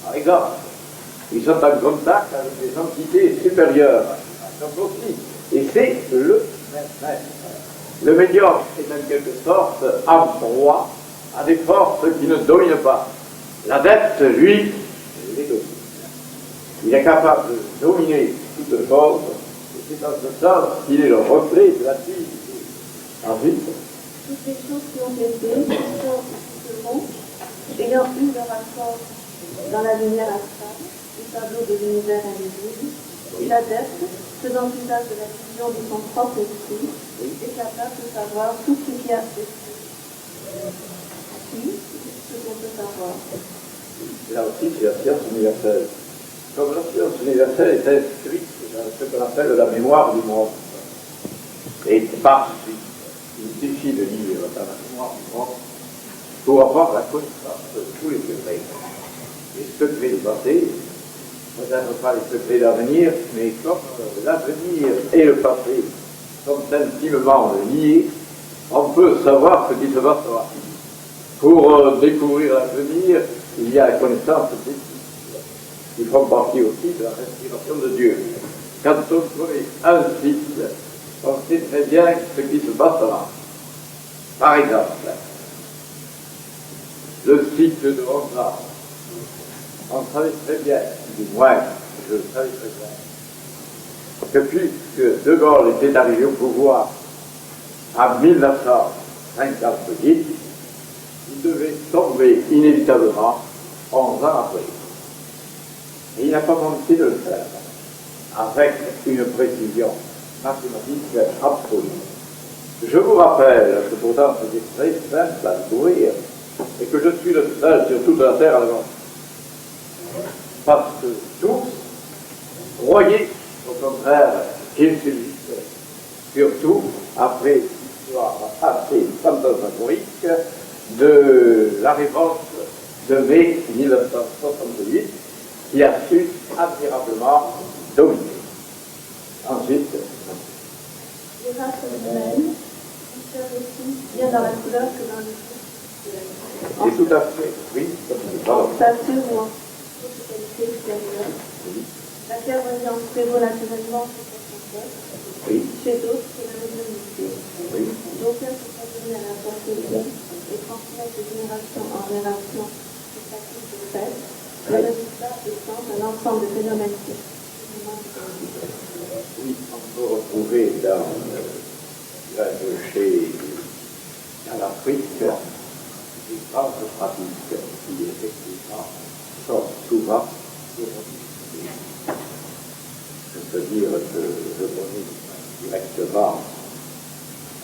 Par exemple, Ils sont en contact avec des entités supérieures, donc aussi. Et c'est le maître. Le médium est en quelque sorte en proie à des forces qui ne dominent pas. L'adepte, lui, les domine. Il est capable de dominer toute chose, et c'est dans ce sens qu'il est le reflet de la divinité. Ensuite, toutes les choses qui ont été, qui sont, qui seront, ayant eu leur accord dans la lumière astrale, du tableau de l'univers invisible, l'adepte, faisant usage de la vision de son propre esprit, est capable de savoir tout ce qui a été. Puis, ce qu'on peut savoir. là aussi, c'est la science universelle. Comme la science universelle est inscrite dans ce qu'on appelle la mémoire du monde. Et par suite, il suffit de lire dans la mémoire du monde pour avoir la connaissance de tous les secrets. Les secrets du passé, peut-être pas les secrets d'avenir, mais comme l'avenir et le passé sont intimement liés, on peut savoir ce qui se passera. Pour découvrir l'avenir, il y a la connaissance des cycles, qui font partie aussi de la respiration de Dieu. Quand on connaît un cycle, on sait très bien ce qui se passera. Par exemple, le cycle de 11 ans, on savait très bien, du moins, je le savais très bien, que puisque De Gaulle était arrivé au pouvoir en 1958, il devait tomber inévitablement 11 ans après. Et il n'a pas manqué de le faire, avec une précision mathématique absolue. Je vous rappelle que pourtant c'était très simple à découvrir, et que je suis le seul sur toute la Terre à l'avoir. Parce que tous croyaient, au contraire, qu'ils subissent, surtout après l'histoire assez fantasmagorique de la révolte de mai 1968, qui a su admirablement dominer. Ensuite, Les races humaines diffèrent aussi bien dans la couleur que dans le goût. c'est tout à fait, oui, pardon. Stature ou en qualité extérieure. La clairvoyance prévaut naturellement sur certains peuples. Oui, Chez d'autres, c'est la médiumnité. oui, D'aucuns se sont donnés à la possession et transmettent de génération en génération ces pratiques de fait. Le résultat étant un ensemble de phénomènes psychiques. oui, on peut retrouver dans l'Afrique des grandes pratiques qui effectivement sont souvent démontrées. Je peux dire que je connais directement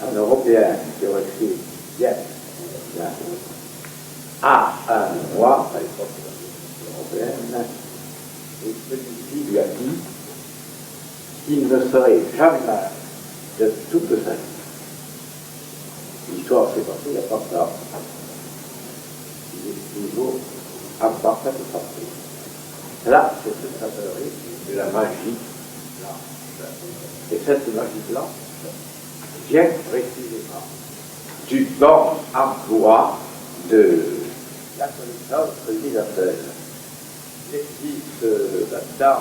un Européen qui aurait fait bien à un Noir, à l'époque européenne, et celui-ci lui a dit qu'il ne serait jamais malade de toute sa vie. L'histoire s'est passée il n'y a pas de temps. Il est toujours en parfaite santé. Là, c'est ce que ça s'appellerait de la magie blanche. Et cette magie blanche vient précisément du bon emploi de la connaissance universelle. Il existe là-dedans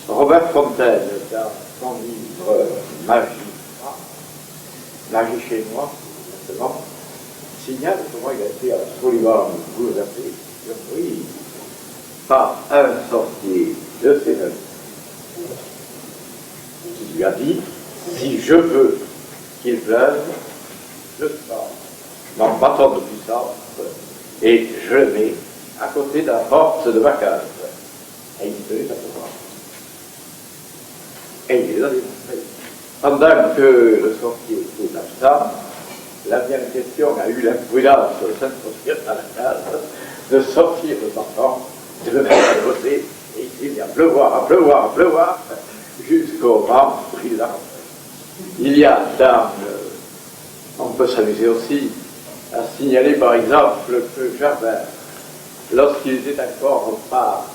Robert Fontaine, dans son livre Magie chez moi, justement, signale comment il a été absolument bouleversé, surpris par un sorcier de ses amis qui lui a dit: si je veux qu'il pleuve, je sors mon bâton de puissance et je le mets à côté de la porte de ma case. Et il tenait à se voir. Et il les a démontrés. Pendant que le sorcier était absent, la bien question a eu l'imprudence de s'introduire dans la case, de sortir le bâton, de le mettre à côté, et il s'est mis à pleuvoir, jusqu'au moment où il l'a rentré. Il y a dans on peut s'amuser aussi à signaler par exemple que Gerbert, lorsqu'il était encore partre,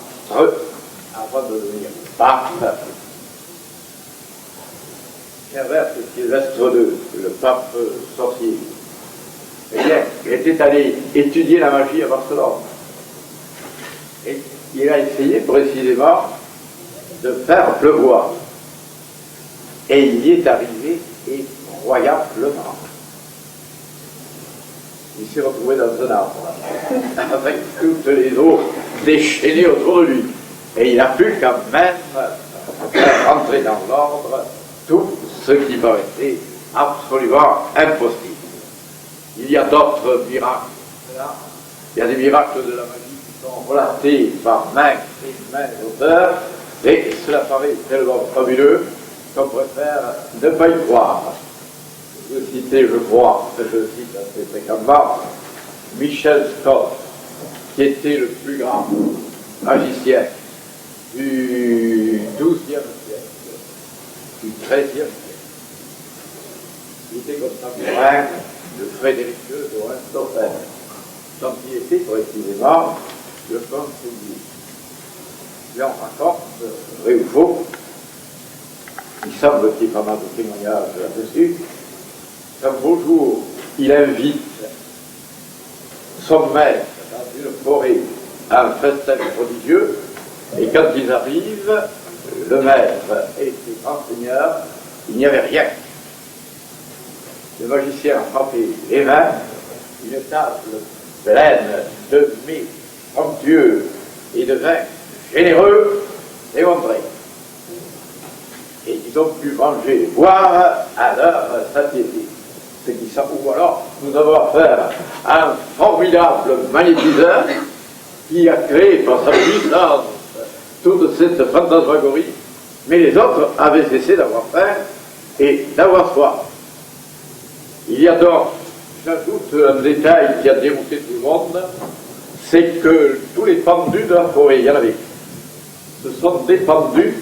avant de devenir pape, Gerbert et Sylvestre II, le pape sorcier, eh bien, il était allé étudier la magie à Barcelone. Et il a essayé précisément de faire pleuvoir. Et il y est arrivé effroyablement. Il s'est retrouvé dans un arbre, avec toutes les eaux déchaînées autour de lui. Et il a pu quand même faire rentrer dans l'ordre tout ce qui paraissait absolument impossible. Il y a d'autres miracles. Il y a des miracles de la magie qui sont relatés par maintes et maintes auteurs, et cela paraît tellement fabuleux qu'on préfère ne pas y croire. Je citais, je crois, je cite assez fréquemment, Michel Scott, qui était le plus grand magicien du XIIe siècle, du XIIIe siècle. Il était contemporain de Frédéric II de Hohenstaufen, dont il était précisément le conseiller. Et on raconte, vrai ou faux, il semble qu'il y ait pas mal de témoignages là-dessus, qu'un beau jour, il invite son maître dans une forêt à un festin prodigieux, et quand ils arrivent, le maître et ses grands seigneurs, il n'y avait rien. Le magicien a frappé les mains, une table pleine de mets somptueux et de vins généreux démontrés. Et ils ont pu manger et boire à leur satiété. Ce qui sont, ou alors, nous avons affaire à un formidable magnétiseur qui a créé par sa puissance toute cette fantasmagorie, mais les autres avaient cessé d'avoir faim et d'avoir soif. Il y a donc, j'ajoute un détail qui a dérouté tout le monde, c'est que tous les pendus de la forêt, il y en avait, se sont dépendus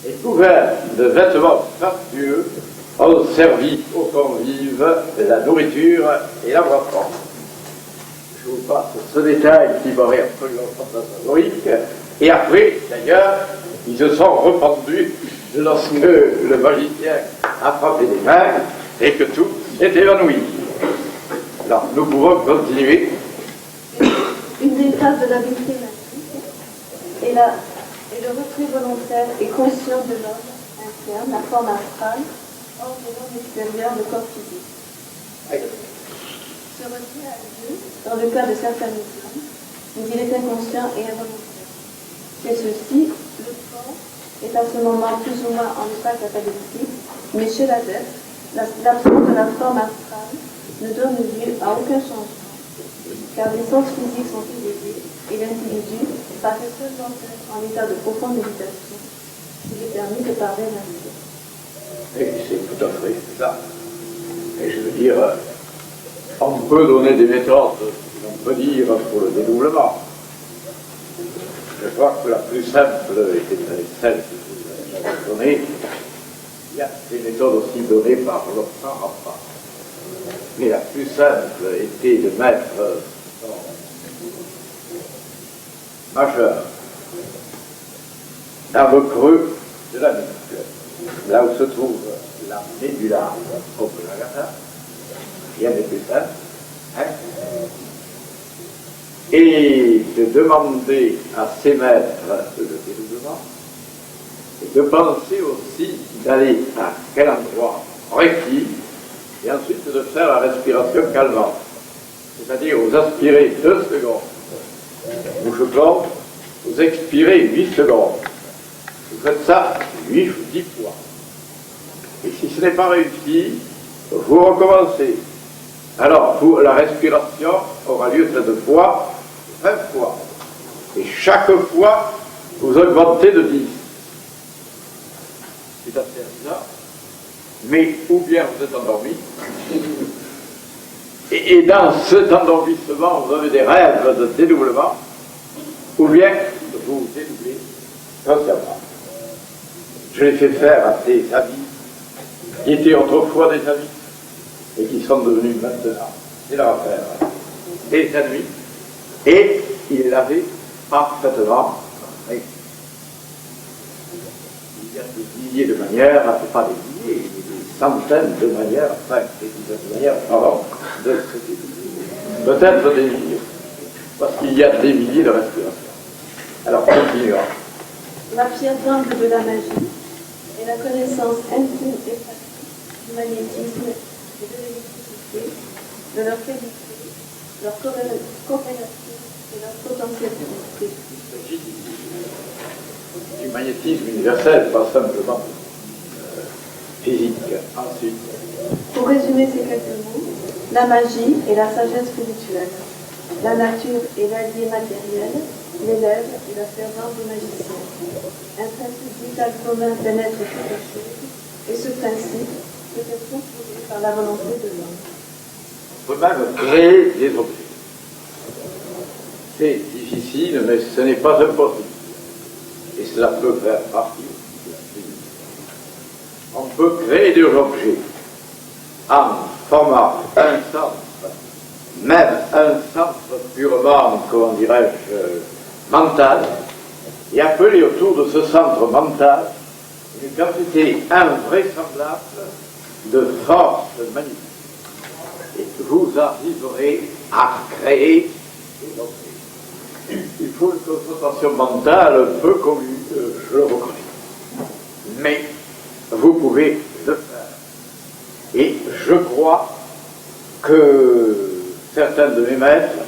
et couverts de vêtements fastueux, ont servi aux convives de la nourriture et la boisson. Je vous passe ce détail qui paraît absolument fantasmagorique, et après, d'ailleurs, ils se sont rependus lorsque le magicien a frappé les mains et que tout s'est évanoui. Alors, nous pouvons continuer. Une des phases de l'habileté magique est le retrait volontaire et conscient de l'homme interne, la forme astrale, hors de l'homme extérieur, le corps physique. Ce retrait a lieu dans le cas de certaines médiums, mais il est inconscient et involontaire. Chez ceux-ci, le corps est à ce moment plus ou moins en état cataleptique, mais chez l'adepte, l'absence de la forme astrale ne donne lieu à aucun changement, car les sens physiques sont éveillés et l'individu paraît seulement être en état de profonde méditation, qui lui permet de parler à la vie. Et c'est tout à fait ça. Et je veux dire, on peut donner des méthodes, on peut dire, pour le dédoublement. Je crois que la plus simple était celle que vous avez donnée. Il y a des méthodes aussi données par Lorsan Rampart. Mais la plus simple était de mettre son majeur dans le creux de la nuque, là où se trouve la médula oblongata, rien de plus simple, hein? Et de demander à ses maîtres le dédoublement, et de penser aussi d'aller à quel endroit précis, et ensuite de faire la respiration calmante, c'est-à-dire vous aspirez 2 secondes, bouche close, vous expirez 8 secondes. Vous faites ça 8 ou 10 fois. Et si ce n'est pas réussi, vous recommencez. Alors, pour la respiration aura lieu cette fois 20 fois. Et chaque fois, vous augmentez de 10. C'est assez bizarre. Mais ou bien vous êtes endormi, et dans cet endormissement, vous avez des rêves de dédoublement, ou bien vous dédoublez consciemment. Je l'ai fait faire à des amis qui étaient autrefois des amis et qui sont devenus maintenant, c'est leur affaire, des ennemis, et ils l'avaient parfaitement compris. Il y a des milliers de manières, pas des milliers, des centaines de manières, enfin des dizaines de manières, pardon, de se dédoubler. Peut-être des milliers, parce qu'il y a des milliers de respirations. Alors, continuons. La pierre d'angle de la magie est la connaissance intime et pratique du magnétisme et de l'électricité, de leur qualité, leur corrélation et leur potentialité. Il s'agit du magnétisme universel, pas simplement physique. Ensuite, Pour résumer ces quelques mots, la magie est la sagesse spirituelle. La nature est l'allié matériel, l'élève est la servante du magicien. Un principe vital commun pénètre toute chose, et ce principe peut être contrôlé par la volonté de l'homme. on peut même créer des objets. C'est difficile, mais ce n'est pas impossible. Et cela peut faire partie de la physique. On peut créer des objets en formant un centre, même un centre purement, comment dirais-je, mental, et appeler autour de ce centre mental une quantité invraisemblable de force magnétique. Et vous arriverez à créer des objets. Il faut une concentration mentale peu commune, je le reconnais. Mais vous pouvez le faire. Et je crois que certains de mes maîtres,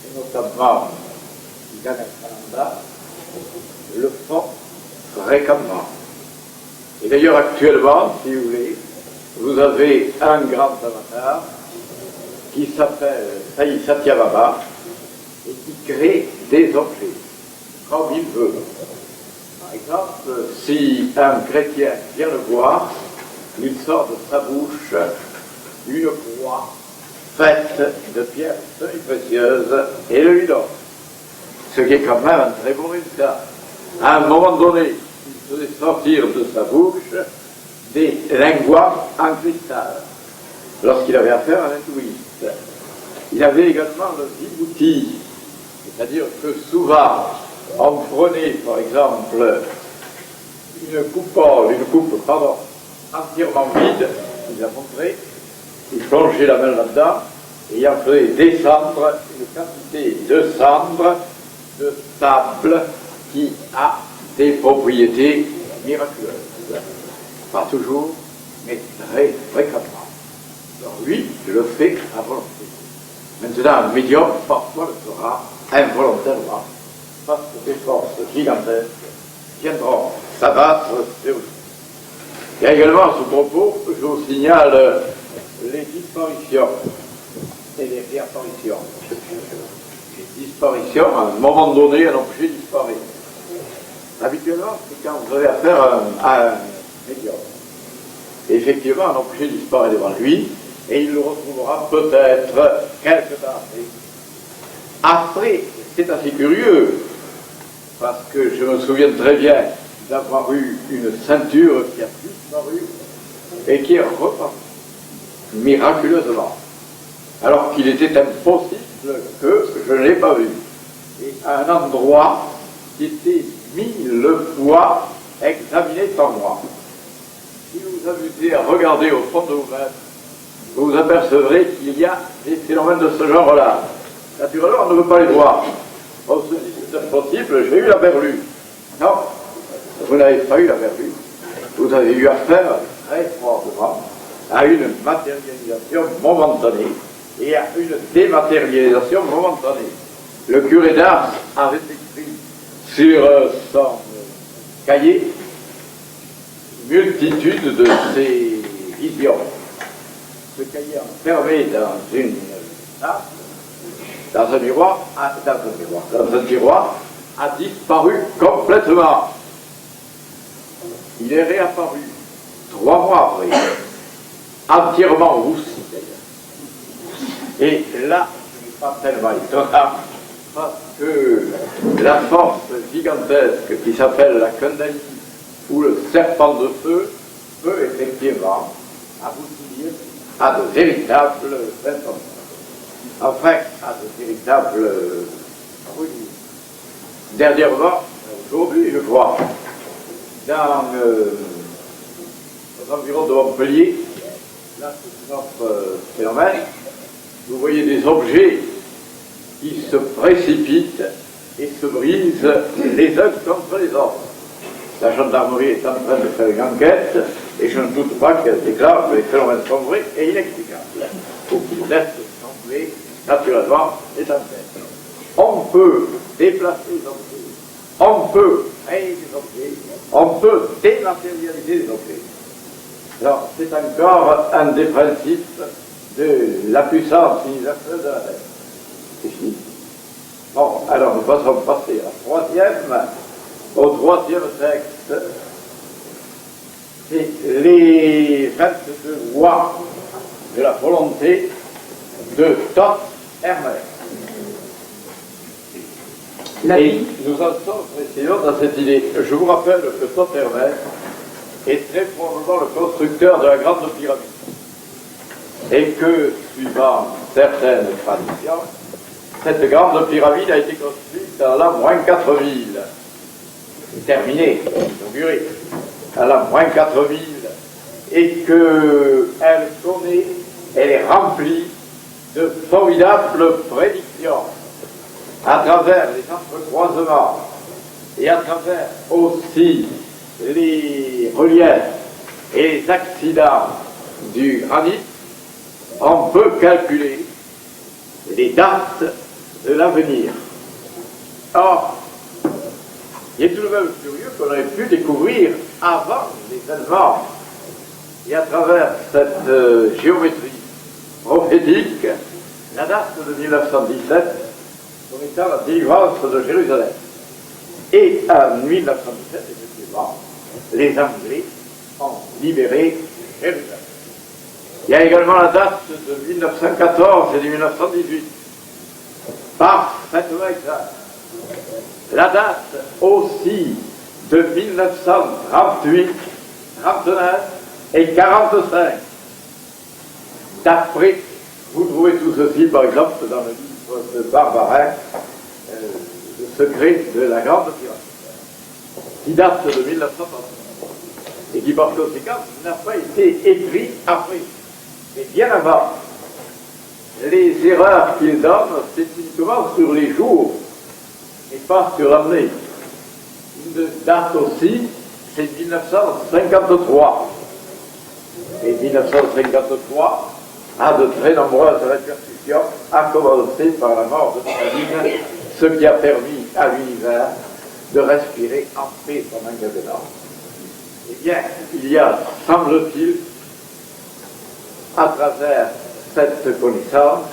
et notamment Ganathananda, le font fréquemment. Et d'ailleurs actuellement, si vous voulez, vous avez un grand avatar qui s'appelle Sai Satyabhama et qui crée des objets comme il veut. Par exemple, si un chrétien vient le voir, il sort de sa bouche une croix faite de pierres précieuses et le lui donne. Ce qui est quand même un très bon résultat. À un moment donné, il faisait sortir de sa bouche des lingois en cristal, lorsqu'il avait affaire à un hindouiste. Il avait également le vibhuti, c'est-à-dire que souvent, on prenait, par exemple, une coupe entièrement vide, il la montrait, il plongeait la main là-dedans, et il en faisait descendre une quantité de cendre, de sable, qui a des propriétés miraculeuses. Pas toujours, mais très fréquemment. Alors lui, je le fais à volonté. Maintenant, un médium, parfois, le fera involontairement, parce que des forces gigantesques viendront s'abattre sur lui. Il y a également à ce propos, je vous signale les disparitions et les réapparitions. Les disparitions, à un moment donné, un objet disparaît. Habituellement, c'est quand vous avez affaire à un médium. Effectivement, un objet disparaît devant lui, et il le retrouvera peut-être quelque temps après. Après, c'est assez curieux, parce que je me souviens très bien d'avoir eu une ceinture qui a disparu et qui est reparue, miraculeusement, alors qu'il était impossible que je ne l'ai pas vu. Et à un endroit qui était 1000 fois examiné par moi. Si vous vous amusez à regarder au fond de vous-même, vous vous apercevrez qu'il y a des phénomènes de ce genre-là. Naturellement, on ne veut pas les voir. On se dit, c'est impossible, j'ai eu la berlue. Non, vous n'avez pas eu la berlue. Vous avez eu affaire très probablement à une matérialisation momentanée et à une dématérialisation momentanée. Le curé d'Ars avait écrit sur son cahier multitude de ces visions. Ce cahier enfermé dans une table, dans un tiroir, a disparu complètement. Il est réapparu 3 mois après, entièrement roussi d'ailleurs. Et là, ce n'est pas tellement étonnant, parce que la force gigantesque qui s'appelle la Kundalini ou le serpent de feu peut effectivement aboutir à de véritables intentions. Enfin, à de véritables brûlures. Dernièrement, aujourd'hui, je crois, dans aux environs de Montpellier, là c'est notre phénomène, vous voyez des objets qui se précipitent et se brisent les uns contre les autres. La gendarmerie est en train de faire une enquête, et je ne doute pas qu'elle déclare que les phénomènes sont vrais et inexplicables. Faut qu'ils laissent tomber naturellement les enquêtes. On peut déplacer les objets, on peut créer des objets, on peut dématérialiser les objets. Alors, c'est encore un des principes de la puissance universelle de la Terre. C'est fini. Bon, alors nous passons passer au troisième texte. C'est les 22 lois de la volonté de Thoth Hermès. Et nous en sommes précisément dans cette idée. Je vous rappelle que Thoth Hermès est très probablement le constructeur de la grande pyramide. Et que, suivant certaines traditions, cette grande pyramide a été construite à l'an moins 4000. C'est terminé, inauguré, à l'an moins 4000. Et qu'elle connaît, elle est remplie de formidables prédictions à travers les entrecroisements et à travers aussi les reliefs et les accidents du granit. On peut calculer les dates de l'avenir. Or, il est tout de même curieux qu'on aurait pu découvrir avant les événements et à travers cette géométrie prophétique la date de 1917 comme étant la délivrance de Jérusalem. Et en 1917, effectivement, les Anglais ont libéré Jérusalem. Il y a également la date de 1914 et de 1918, parfaitement exacte. La date aussi de 1938, 39 et 45. D'après, vous trouvez tout ceci, par exemple, dans le livre de Barbarin, Le secret de la grande pyramide, qui date de 1939, et qui, par conséquent, n'a pas été écrit après. Mais bien avant, les erreurs qu'il donne, c'est uniquement sur les jours et pas sur l'année. Une date aussi, c'est 1953. Et 1953 a de très nombreuses répercussions, à commencer par la mort de Staline, ce qui a permis à l'univers de respirer en paix pendant quelques temps. Eh bien, il y a, semble-t-il, à travers cette connaissance,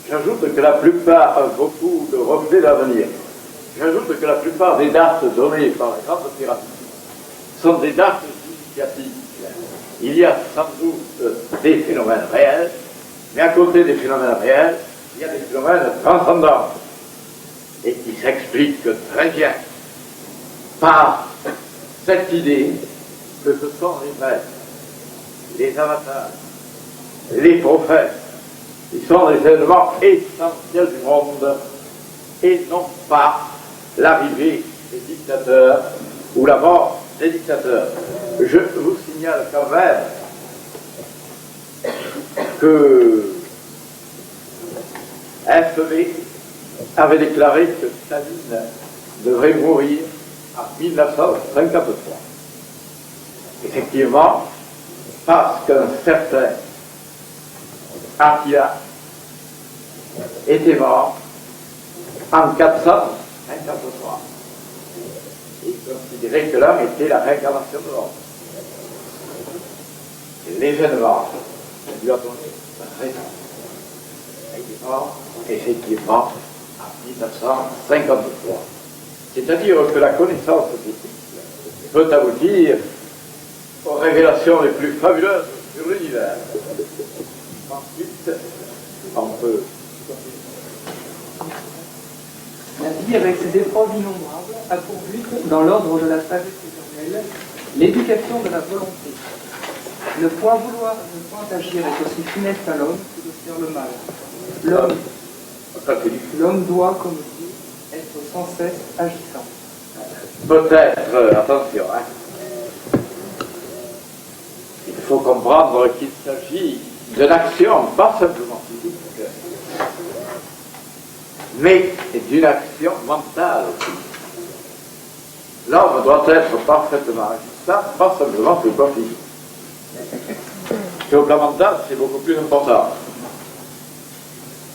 j'ajoute que la plupart, beaucoup de reflets d'avenir, j'ajoute que la plupart des dates données par la grande pyramide sont des dates initiatiques. Il y a sans doute des phénomènes réels, mais à côté des phénomènes réels, il y a des phénomènes transcendants et qui s'expliquent très bien par cette idée que ce sont les maîtres, les avatars, les prophètes, qui sont les éléments essentiels du monde et non pas l'arrivée des dictateurs ou la mort des dictateurs. Je vous signale quand même que FB avait déclaré que Staline devrait mourir en 1953. Effectivement, parce qu'un certain Attila était mort en 453. Il considérait que l'homme était la réincarnation de l'homme. L'événement lui a donné raison. Il est mort, effectivement, en 1953. C'est-à-dire que la connaissance scientifique peut aboutir aux révélations les plus fabuleuses sur l'univers. Ensuite, on peut... La vie, avec ses épreuves innombrables, a pour but, dans l'ordre de la sagesse éternelle, l'éducation de la volonté. Ne point vouloir et ne point agir est aussi funeste à l'homme que de faire le mal. L'homme doit, comme Dieu, être sans cesse agissant. Peut-être, attention, hein. Il faut comprendre qu'il s'agit de l'action, pas simplement physique, mais d'une action mentale aussi. L'homme doit être parfaitement ajustable, pas simplement sur le plan physique. Sur le plan mental, c'est beaucoup plus important.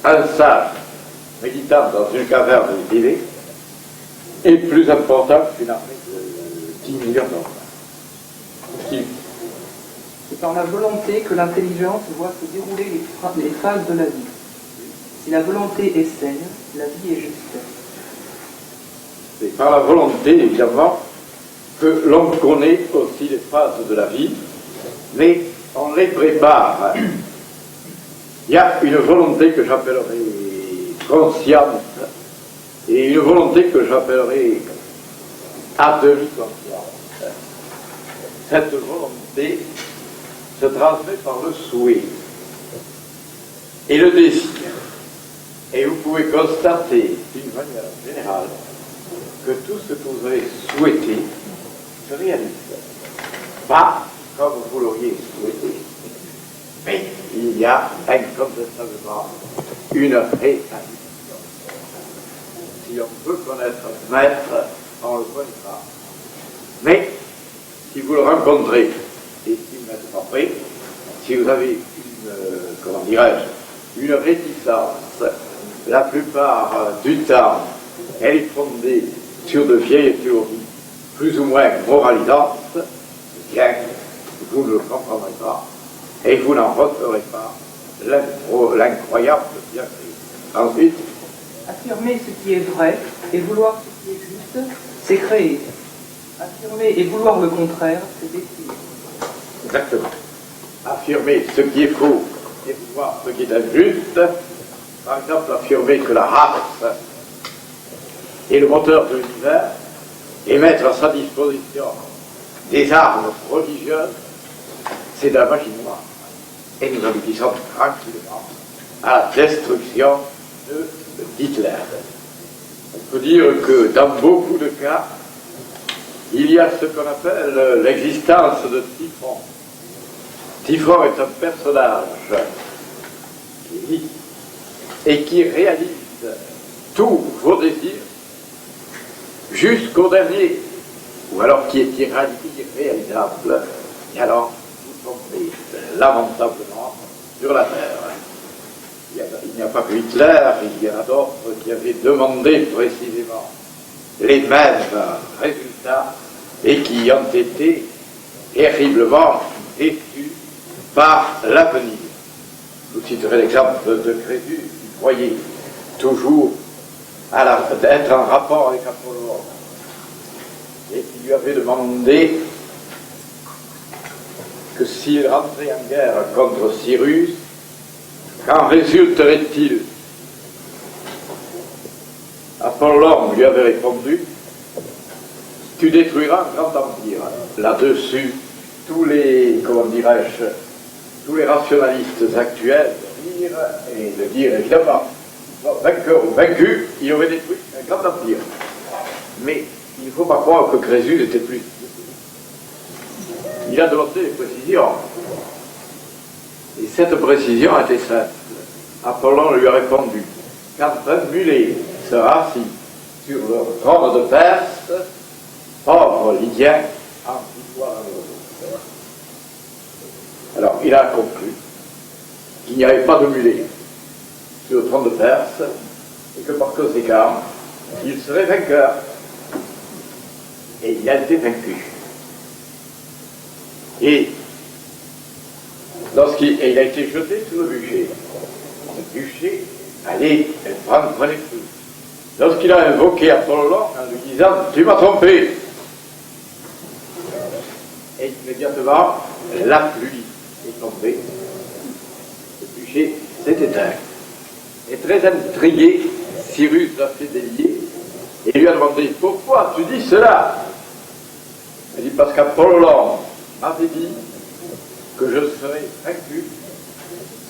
Un sage méditant dans une caverne privée est plus important qu'une armée de 10 millions d'hommes. C'est par la volonté que l'intelligence voit se dérouler les phases de la vie. Si la volonté est saine, la vie est juste. C'est par la volonté, évidemment, que l'on connaît aussi les phases de la vie, mais on les prépare. Il y a une volonté que j'appellerai consciente et une volonté que j'appellerai à demi-consciente. Cette volonté se transmet par le souhait et le désir. Et vous pouvez constater d'une manière générale que tout ce que vous avez souhaité se réalise. Pas comme vous l'auriez souhaité, mais il y a incontestablement une réalisation. Si on veut connaître un maître, on le connaîtra. Mais si vous le rencontrez et si vous n'êtes pas prêt, si vous avez une, comment dirais-je, une réticence, la plupart du temps, elle est fondée sur de vieilles théories, plus ou moins moralisantes, bien, vous ne le comprendrez pas, et vous n'en referez pas l'incroyable bienfait. Ensuite, affirmer ce qui est vrai et vouloir ce qui est juste, c'est créer. Affirmer et vouloir le contraire, c'est détruire. Exactement. Affirmer ce qui est faux et vouloir ce qui est injuste, par exemple, affirmer que la race est le moteur de l'univers et mettre à sa disposition des armes religieuses, c'est de la magie noire. Et nous aboutissons tranquillement à la destruction d'Hitler. On peut dire que dans beaucoup de cas, il y a ce qu'on appelle l'existence de Typhon. Typhon est un personnage qui vit et qui réalise tous vos désirs jusqu'au dernier, ou alors qui est irréalisable, et alors vous tombez lamentablement sur la terre. Il n'y a pas que Hitler, il y en a d'autres qui avaient demandé précisément les mêmes résultats et qui ont été terriblement déçus par l'avenir. Je vous citerai l'exemple de Crésus, qui croyait toujours être en rapport avec Apollon et qui lui avait demandé que s'il rentrait en guerre contre Cyrus, qu'en résulterait-il? Apollon lui avait répondu: tu détruiras un grand empire. Là-dessus, tous les, comment dirais-je, tous les rationalistes actuels dirent, et le dirent évidemment, vainqueur ou vaincu, il aurait détruit un grand empire. Mais il ne faut pas croire que Crésus était plus. Il a demandé des précisions. Et cette précision était simple. Apollon lui a répondu: quand un mulet sera assis sur le trône de Perse, pauvre Lydien, en victoire à l'eau. Alors, il a conclu qu'il n'y avait pas de mulet sur le trône de Perse et que par conséquent, il serait vainqueur. Et il a été vaincu. Et il a été jeté sur le bûcher. Le bûcher allait prenait feu. Lorsqu'il a invoqué Apollon en lui disant: tu m'as trompé. Et immédiatement, la pluie est tombée. Le bûcher s'est éteint. Et très intrigué, Cyrus l'a fait délier et lui a demandé: pourquoi tu dis cela? Il dit: parce qu'Apollon m'avait dit que je serais vaincu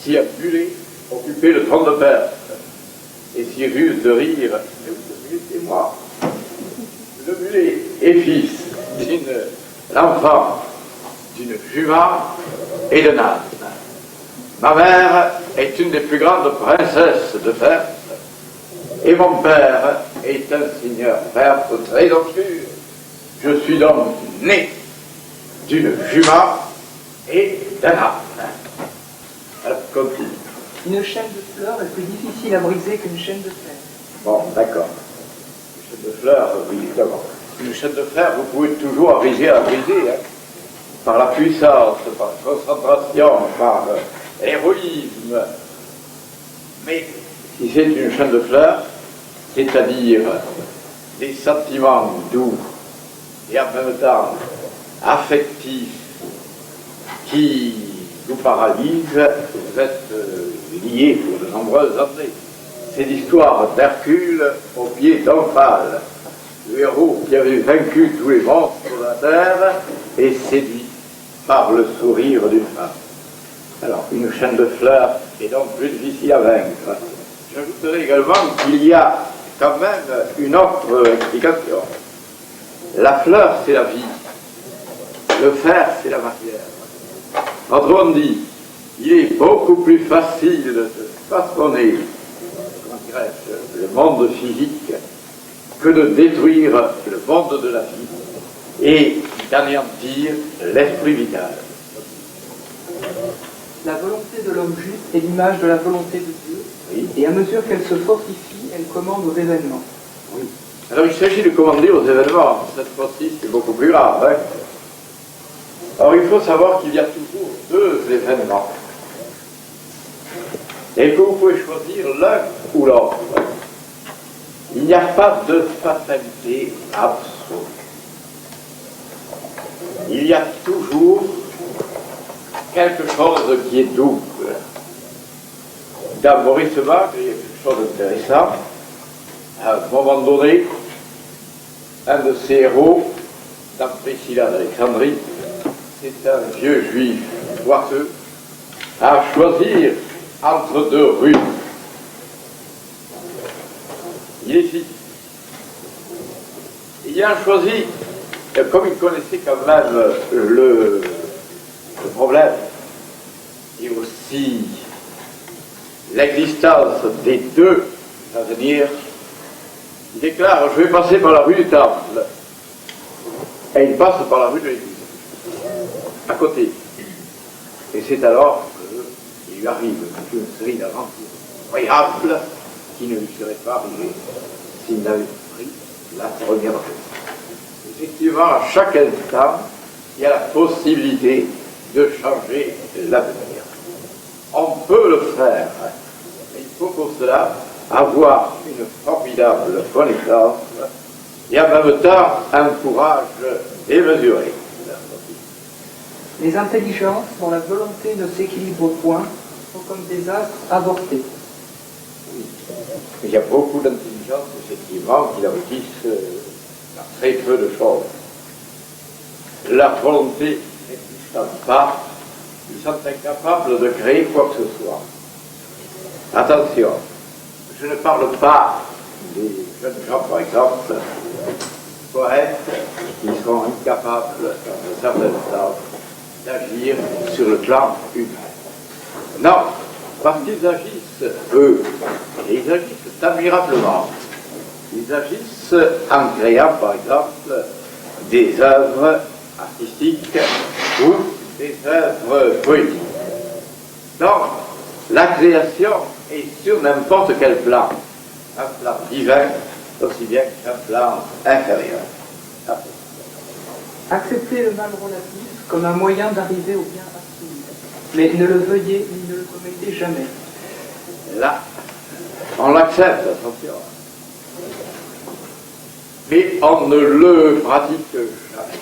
si un mulet occupait le trône de Perse. Et Cyrus de rire: mais le mulet c'est moi. Le mulet est fils l'enfant d'une jument et d'un âne. Ma mère est une des plus grandes princesses de Perse Et mon père est un seigneur prêtre très obscur. Je suis donc né d'une jument et d'un arbre. Alors, continue. Une chaîne de fleurs est plus difficile à briser qu'une chaîne de fer. Bon, d'accord. Une chaîne de fleurs, oui, évidemment. Une chaîne de fer, vous pouvez toujours arriver à la briser, hein, par la puissance, par la concentration, par l'héroïsme. Mais si c'est une chaîne de fleurs, c'est-à-dire des sentiments doux et en même temps affectifs qui vous paralysent, vous êtes liés pour de nombreuses années. C'est l'histoire d'Hercule au pied d'Omphale, le héros qui avait vaincu tous les monstres de la terre et séduit par le sourire d'une femme. Alors, une chaîne de fleurs est donc plus difficile à vaincre. J'ajouterai également qu'il y a quand même une autre explication. La fleur, c'est la vie. Le fer, c'est la matière. Autrement dit, il est beaucoup plus facile de façonner, comment dirais-je, le monde physique que de détruire le monde de la vie et d'anéantir l'esprit vital. La volonté de l'homme juste est l'image de la volonté de Dieu, Oui. et à mesure qu'elle se fortifie, elle commande aux événements. Oui. Alors il s'agit de commander aux événements. Cette fois-ci, c'est beaucoup plus grave. Hein. Alors il faut savoir qu'il y a toujours deux événements. Et que vous pouvez choisir l'un ou l'autre. Il n'y a pas de fatalité absolue. Il y a toujours quelque chose qui est double. Dans Maurice Bach, il y a quelque chose d'intéressant. À un moment donné, un de ses héros, dans Priscilla d'Alexandrie, c'est un vieux juif boiteux, à choisir entre deux rues. Il hésite. Il a choisi, comme il connaissait quand même le problème, et aussi l'existence des deux avenirs, il déclare: je vais passer par la rue du Temple. Et il passe par la rue de l'Église, à côté. Et c'est alors qu'il lui arrive une série d'aventures incroyables qui ne lui seraient pas arrivées s'il n'avait pris la première rue. Effectivement, à chaque instant, il y a la possibilité de changer l'avenir. On peut le faire. Il faut pour cela avoir une formidable connaissance et en même temps un courage démesuré. Les intelligences dont la volonté ne s'équilibre point sont comme des astres avortés. Oui. Il y a beaucoup d'intelligence, effectivement, qui aboutissent à très peu de choses. La volonté n'existant pas, ils sont incapables de créer quoi que ce soit. Attention, je ne parle pas des jeunes gens, par exemple, poètes, qui sont incapables, dans un certain sens, d'agir sur le plan humain. Non, parce qu'ils agissent, eux, et ils agissent admirablement. Ils agissent en créant, par exemple, des œuvres artistiques ou des œuvres poétiques. Donc, la création est sur n'importe quel plan, un plan divin, aussi bien qu'un plan inférieur. Acceptez le mal relatif comme un moyen d'arriver au bien absolu. Mais ne le veuillez ni ne le commettez jamais. Là, on l'accepte, attention. Mais on ne le pratique jamais.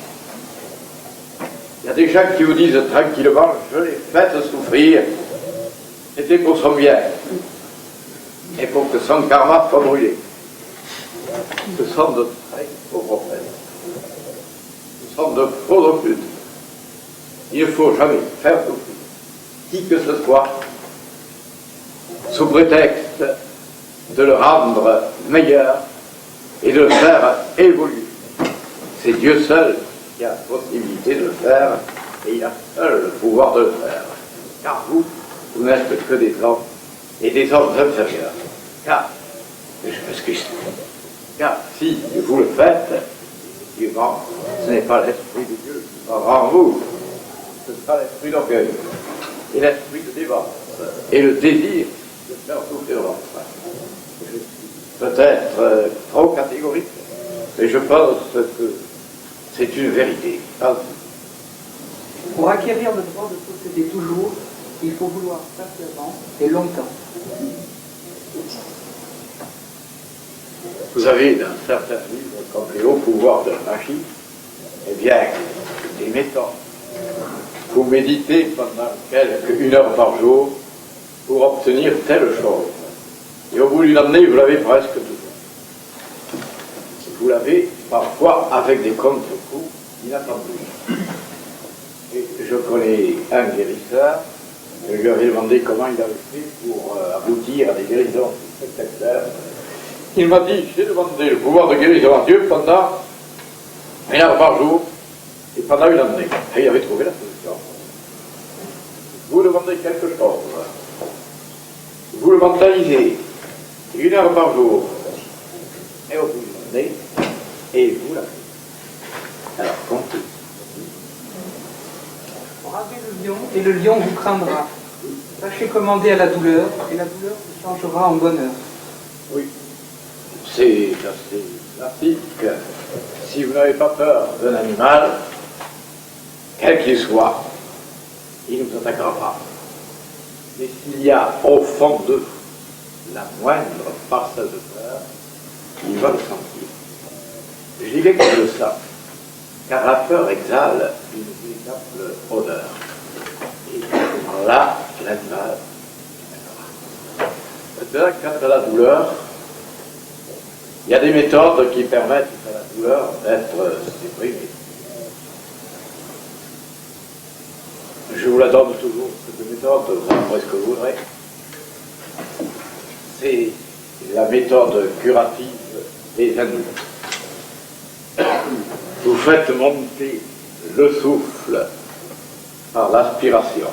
Il y a des gens qui vous disent tranquillement: je l'ai fait souffrir, c'était pour son bien, et pour que son karma soit brûlé. Ce sont de très faux prophètes. Ce sont de faux occultes. Il ne faut jamais faire souffrir qui que ce soit sous prétexte de le rendre meilleur et de le faire évoluer. C'est Dieu seul qui a la possibilité de le faire, et il a seul le pouvoir de le faire. Car vous n'êtes que des hommes, et des hommes inférieurs. Car Jésus-Christ. Car si vous le faites, effectivement, ce n'est pas l'Esprit de Dieu qui sera en vous, ce sera l'esprit d'orgueil, et l'esprit de dévance, et le désir de faire souffrir l'enfant. Je suis peut-être trop catégorique, mais je pense que c'est une vérité. Pour acquérir le droit de posséder toujours, il faut vouloir patiemment et longtemps. Vous avez dans certains livres, comme les hauts pouvoirs de la magie, eh bien, des méthodes. Vous méditez pendant une heure par jour pour obtenir telle chose. Et au bout d'une année, vous l'avez presque toujours. Vous l'avez parfois avec des contre-coups inattendus. Et je connais un guérisseur, je lui avais demandé comment il avait fait pour aboutir à des guérisons spectaculaires. Il m'a dit, j'ai demandé le pouvoir de guérison à Dieu pendant une heure par jour et pendant une année. Et il avait trouvé la solution. Vous demandez quelque chose, vous le mentalisez une heure par jour et au bout d'une année, et vous l'avez. Alors, comptez. Bravez le lion, et le lion vous craindra. Sachez commander à la douleur, et la douleur vous changera en bonheur. Oui, c'est assez classique. Si vous n'avez pas peur d'un animal, quel qu'il soit, il ne vous attaquera pas. Mais s'il y a au fond de vous la moindre parcelle de peur, il va le sentir. Je dirais qu'il le sent, car la peur exhale une véritable odeur. Et là, l'animal. Maintenant, quant à la douleur, il y a des méthodes qui permettent à la douleur d'être supprimée. Je vous la donne toujours, cette méthode, vous en ferez ce que vous voudrez. C'est la méthode curative des animaux. Vous faites monter le souffle par l'aspiration.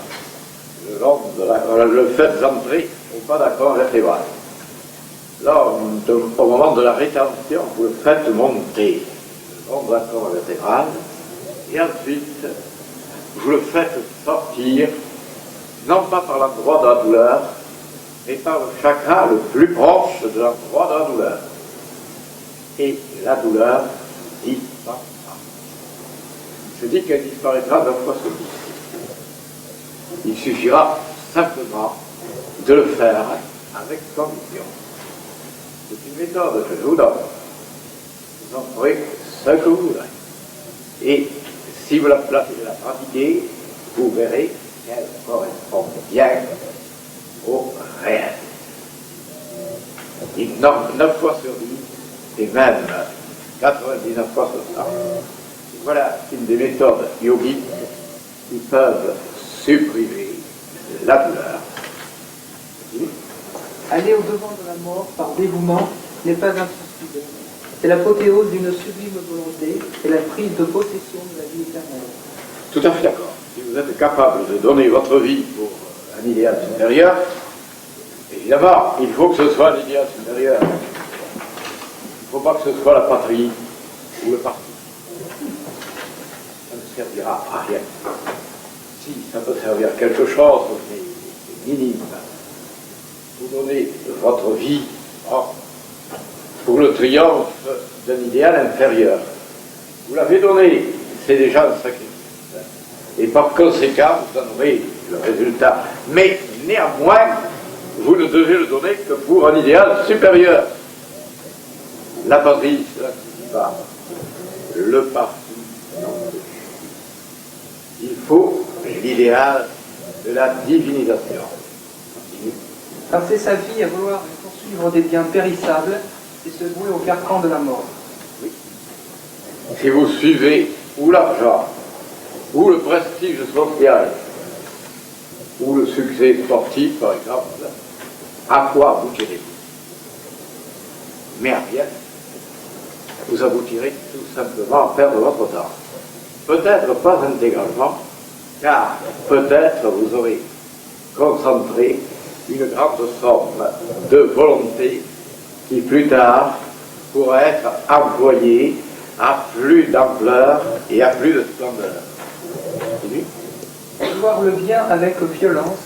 Le faites entrer au bas de la colonne vertébrale. Là, au moment de la rétention, vous le faites monter le long de la colonne vertébrale et ensuite vous le faites sortir, non pas par l'endroit de la douleur, mais par le chakra le plus proche de l'endroit de la douleur. Et la douleur disparaîtra. Je dis qu'elle disparaîtra 9 fois sur 10. Il suffira simplement de le faire avec conviction. C'est une méthode que je vous donne. Vous en ferez ce que vous voudrez. Et si vous la pratiquez, vous verrez qu'elle correspond bien au réel. Et 9 fois sur 10, et même 99 fois sur 100. Voilà une des méthodes yogiques qui peuvent supprimer la douleur. Aller au-devant de la mort par dévouement n'est pas un suicide. C'est l'apothéose d'une sublime volonté et la prise de possession de la vie éternelle. Tout à fait d'accord. Si vous êtes capable de donner votre vie pour un idéal supérieur, évidemment, il faut que ce soit un idéal supérieur. Il ne faut pas que ce soit la patrie ou le parti. Ça ne servira à rien. Si ça peut servir à quelque chose, mais c'est minime. Vous donnez votre vie pour le triomphe d'un idéal inférieur. Vous l'avez donné, c'est déjà un sacrifice. Et par conséquent, vous en aurez le résultat. Mais néanmoins, vous ne devez le donner que pour un idéal supérieur. La patrie, cela ne suffit pas. Le parti, non plus. Il faut l'idéal de la divinisation. Passer sa vie à vouloir poursuivre des biens périssables et se vouer au carcan de la mort. Oui. Si vous suivez ou l'argent, ou le prestige social, ou le succès sportif, par exemple, à quoi aboutirez-vous? Mais à rien. Vous aboutirez tout simplement à perdre votre temps. Peut-être pas intégralement, car peut-être vous aurez concentré une grande somme de volonté qui plus tard pourra être employé à plus d'ampleur et à plus de splendeur. Vouloir le bien avec violence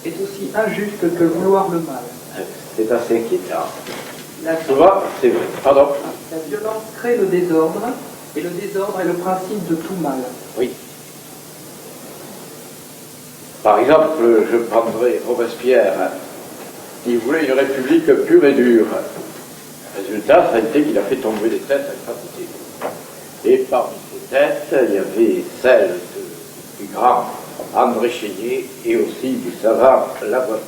est aussi injuste que vouloir le mal. C'est assez inquiétant. La, Tu vois, c'est vrai. Pardon. la violence crée le désordre, et le désordre est le principe de tout mal. Oui. Par exemple, je prendrai Robespierre. Il voulait une république pure et dure. Résultat, ça a été qu'il a fait tomber des têtes à quantité. Et parmi ces têtes, il y avait celle du grand André Chénier et aussi du savant Lavoisier.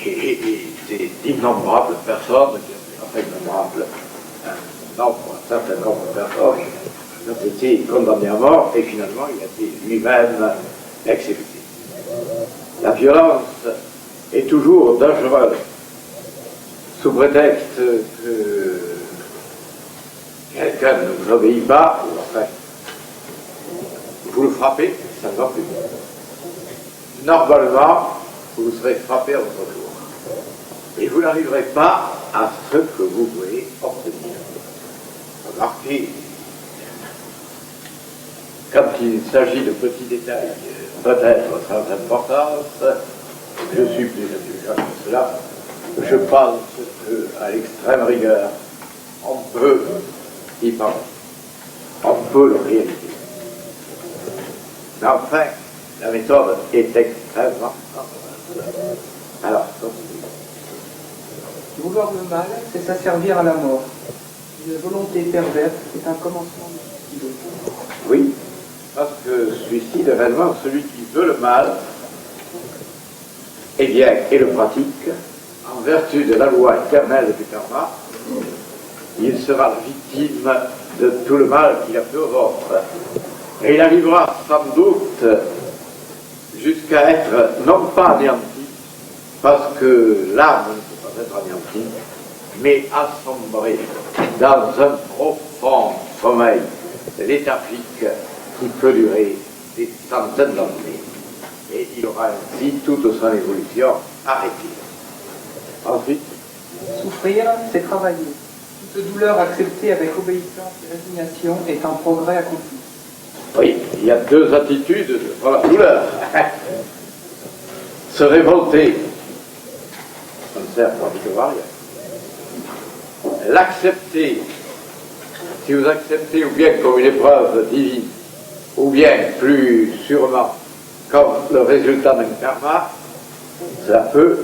Et d'innombrables personnes, enfin innombrables, un certain nombre de personnes ont été condamnées à mort et finalement il a été lui-même exécuté. La violence est toujours dangereuse sous prétexte que quelqu'un ne vous obéit pas, ou enfin, vous le frappez, ça ne va plus. Normalement, vous serez frappé à votre tour. Et vous n'arriverez pas à ce que vous voulez obtenir. Remarquez, quand il s'agit de petits détails, peut-être sans importance, je suis plus indulgent que cela, je pense qu'à l'extrême rigueur, on peut y parler. On peut le réaliser. Mais enfin, la méthode est extrêmement importante. Alors, continuez. Vouloir le mal, c'est s'asservir à la mort. Une volonté perverse est un commencement du suicide. Oui, parce que suicide est réellement celui qui veut le mal, eh bien, et le pratique, en vertu de la loi éternelle du karma, il sera la victime de tout le mal qu'il a fait aux autres. Et il arrivera sans doute jusqu'à être non pas anéanti, parce que l'âme ne peut pas être anéantie, mais assombrer dans un profond sommeil léthargique qui peut durer des centaines d'années. Et il aura ainsi toute son évolution arrêtée. Ensuite, Souffrir, c'est travailler. Toute douleur acceptée avec obéissance et résignation est un progrès accompli. oui, il y a deux attitudes dans la douleur. Se révolter, ça ne sert pratiquement à rien. L'accepter, si vous acceptez ou bien comme une épreuve divine, ou bien plus sûrement comme le résultat d'un karma, ça peut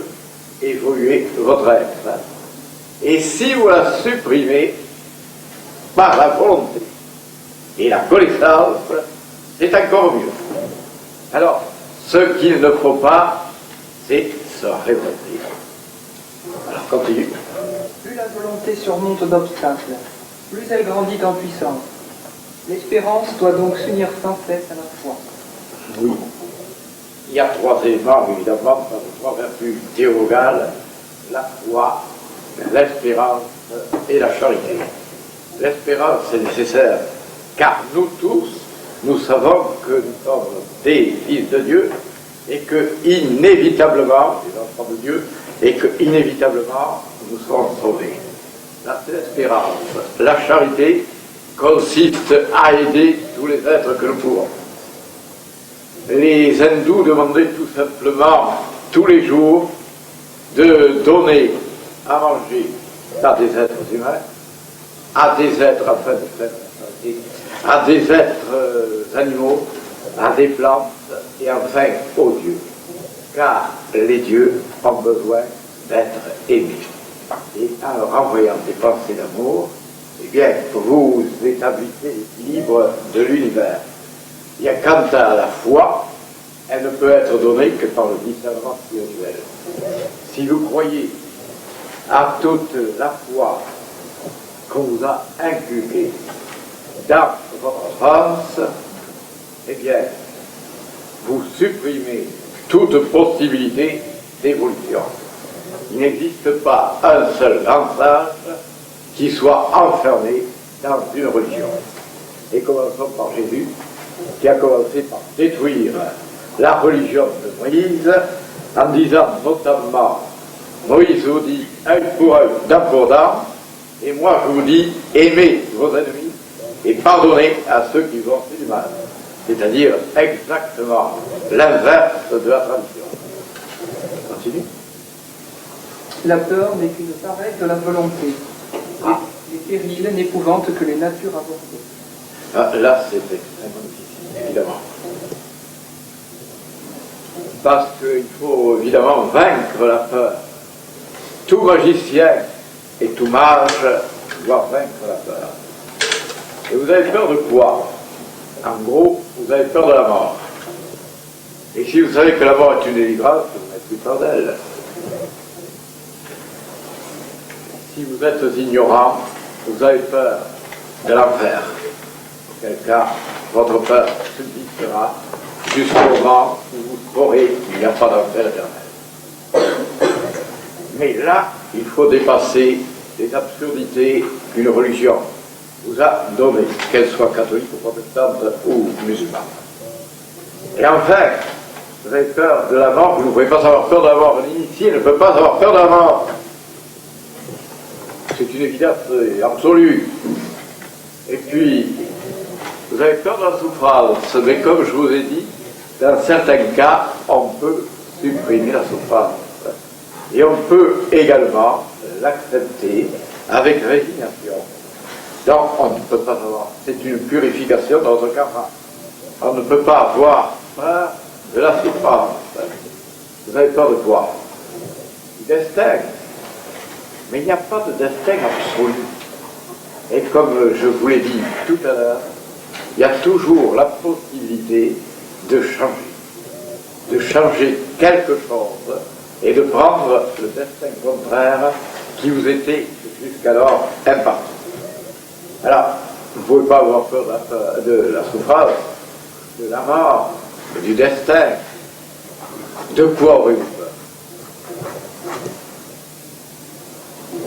évoluer votre être. Et si vous la supprimez par la volonté et la connaissance, c'est encore mieux. Alors, ce qu'il ne faut pas, c'est se révolter. Alors, continue. Plus la volonté surmonte d'obstacles, plus elle grandit en puissance. L'espérance doit donc s'unir sans cesse à la foi. Oui. Il y a trois éléments, évidemment, dans les trois vertus théologales, la foi, l'espérance et la charité. L'espérance est nécessaire, car nous tous, nous savons que nous sommes des fils de Dieu, et que inévitablement, des enfants de Dieu, et que inévitablement, nous serons sauvés. C'est l'espérance. La charité consiste à aider tous les êtres que nous pouvons. Les hindous demandaient tout simplement, tous les jours, de donner à manger à des êtres humains, à des êtres afin de faire la charité, à des êtres animaux, à des plantes et enfin aux dieux. Car les dieux ont besoin d'être aimés. Et en leur envoyant des pensées d'amour, eh bien, vous établissez l'équilibre de l'univers. Il y a quant à la foi, elle ne peut être donnée que par le discernement spirituel. Si vous croyez à toute la foi qu'on vous a inculquée dans votre enfance, eh bien, vous supprimez toute possibilité d'évolution. Il n'existe pas un seul grand sage qui soit enfermé dans une religion. Et commençons par Jésus, qui a commencé par détruire la religion de Moïse, en disant notamment Moïse vous dit œil pour œil, dent pour dent, et moi je vous dis aimez vos ennemis et pardonnez à ceux qui vous ont fait du mal. C'est-à-dire exactement l'inverse de la tradition. Continue. La peur n'est qu'une paresse de la volonté. Les périls n'épouvantent que les natures abordées. Ah, là, c'est extrêmement difficile, évidemment. Parce qu'il faut évidemment vaincre la peur. Tout magicien et tout mage doit vaincre la peur. Et vous avez peur de quoi? En gros, vous avez peur de la mort. Et si vous savez que la mort est une délivrance, vous n'avez plus peur d'elle. Si vous êtes ignorant, vous avez peur de l'enfer. Auquel cas, votre peur subsistera jusqu'au moment où vous saurez qu'il n'y a pas d'enfer éternel. Mais là, il faut dépasser les absurdités qu'une religion vous a données, qu'elle soit catholique ou protestante ou musulmane. Et enfin, vous avez peur de la mort, vous ne pouvez pas avoir peur de la mort. L'initié ne peut pas avoir peur de la mort. C'est une évidence absolue. Et puis, vous avez peur de la souffrance, mais comme je vous ai dit, dans certains cas, on peut supprimer la souffrance. Et on peut également l'accepter avec résignation. Donc, on ne peut pas avoir. C'est une purification dans notre karma. On ne peut pas avoir peur de la souffrance. Vous avez peur de quoi? Du destin. Mais il n'y a pas de destin absolu. Et comme je vous l'ai dit tout à l'heure, il y a toujours la possibilité de changer quelque chose et de prendre le destin contraire qui vous était jusqu'alors imparti. Alors, vous ne pouvez pas avoir peur de la souffrance, de la mort, du destin. De quoi aurez-vous peur?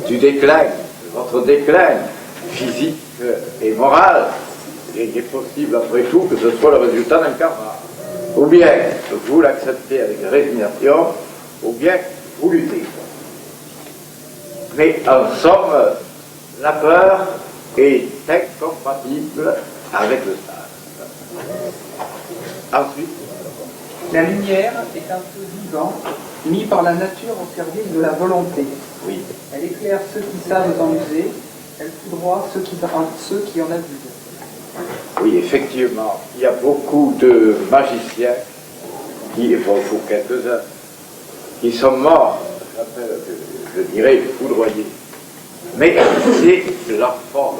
Du déclin, de votre déclin physique et moral. Et il est possible, après tout, que ce soit le résultat d'un karma. Ou bien vous l'acceptez avec résignation, ou bien vous luttez. Mais en somme, la peur est incompatible avec le sage. Ensuite, la lumière est un feu vivant, mis par la nature au service de la volonté. oui, Elle éclaire ceux qui savent en user, elle foudroie ceux qui en abusent. oui, effectivement, il y a beaucoup de magiciens qui, pour quelques-uns, qui sont morts, je dirais, foudroyés. Mais c'est leur force,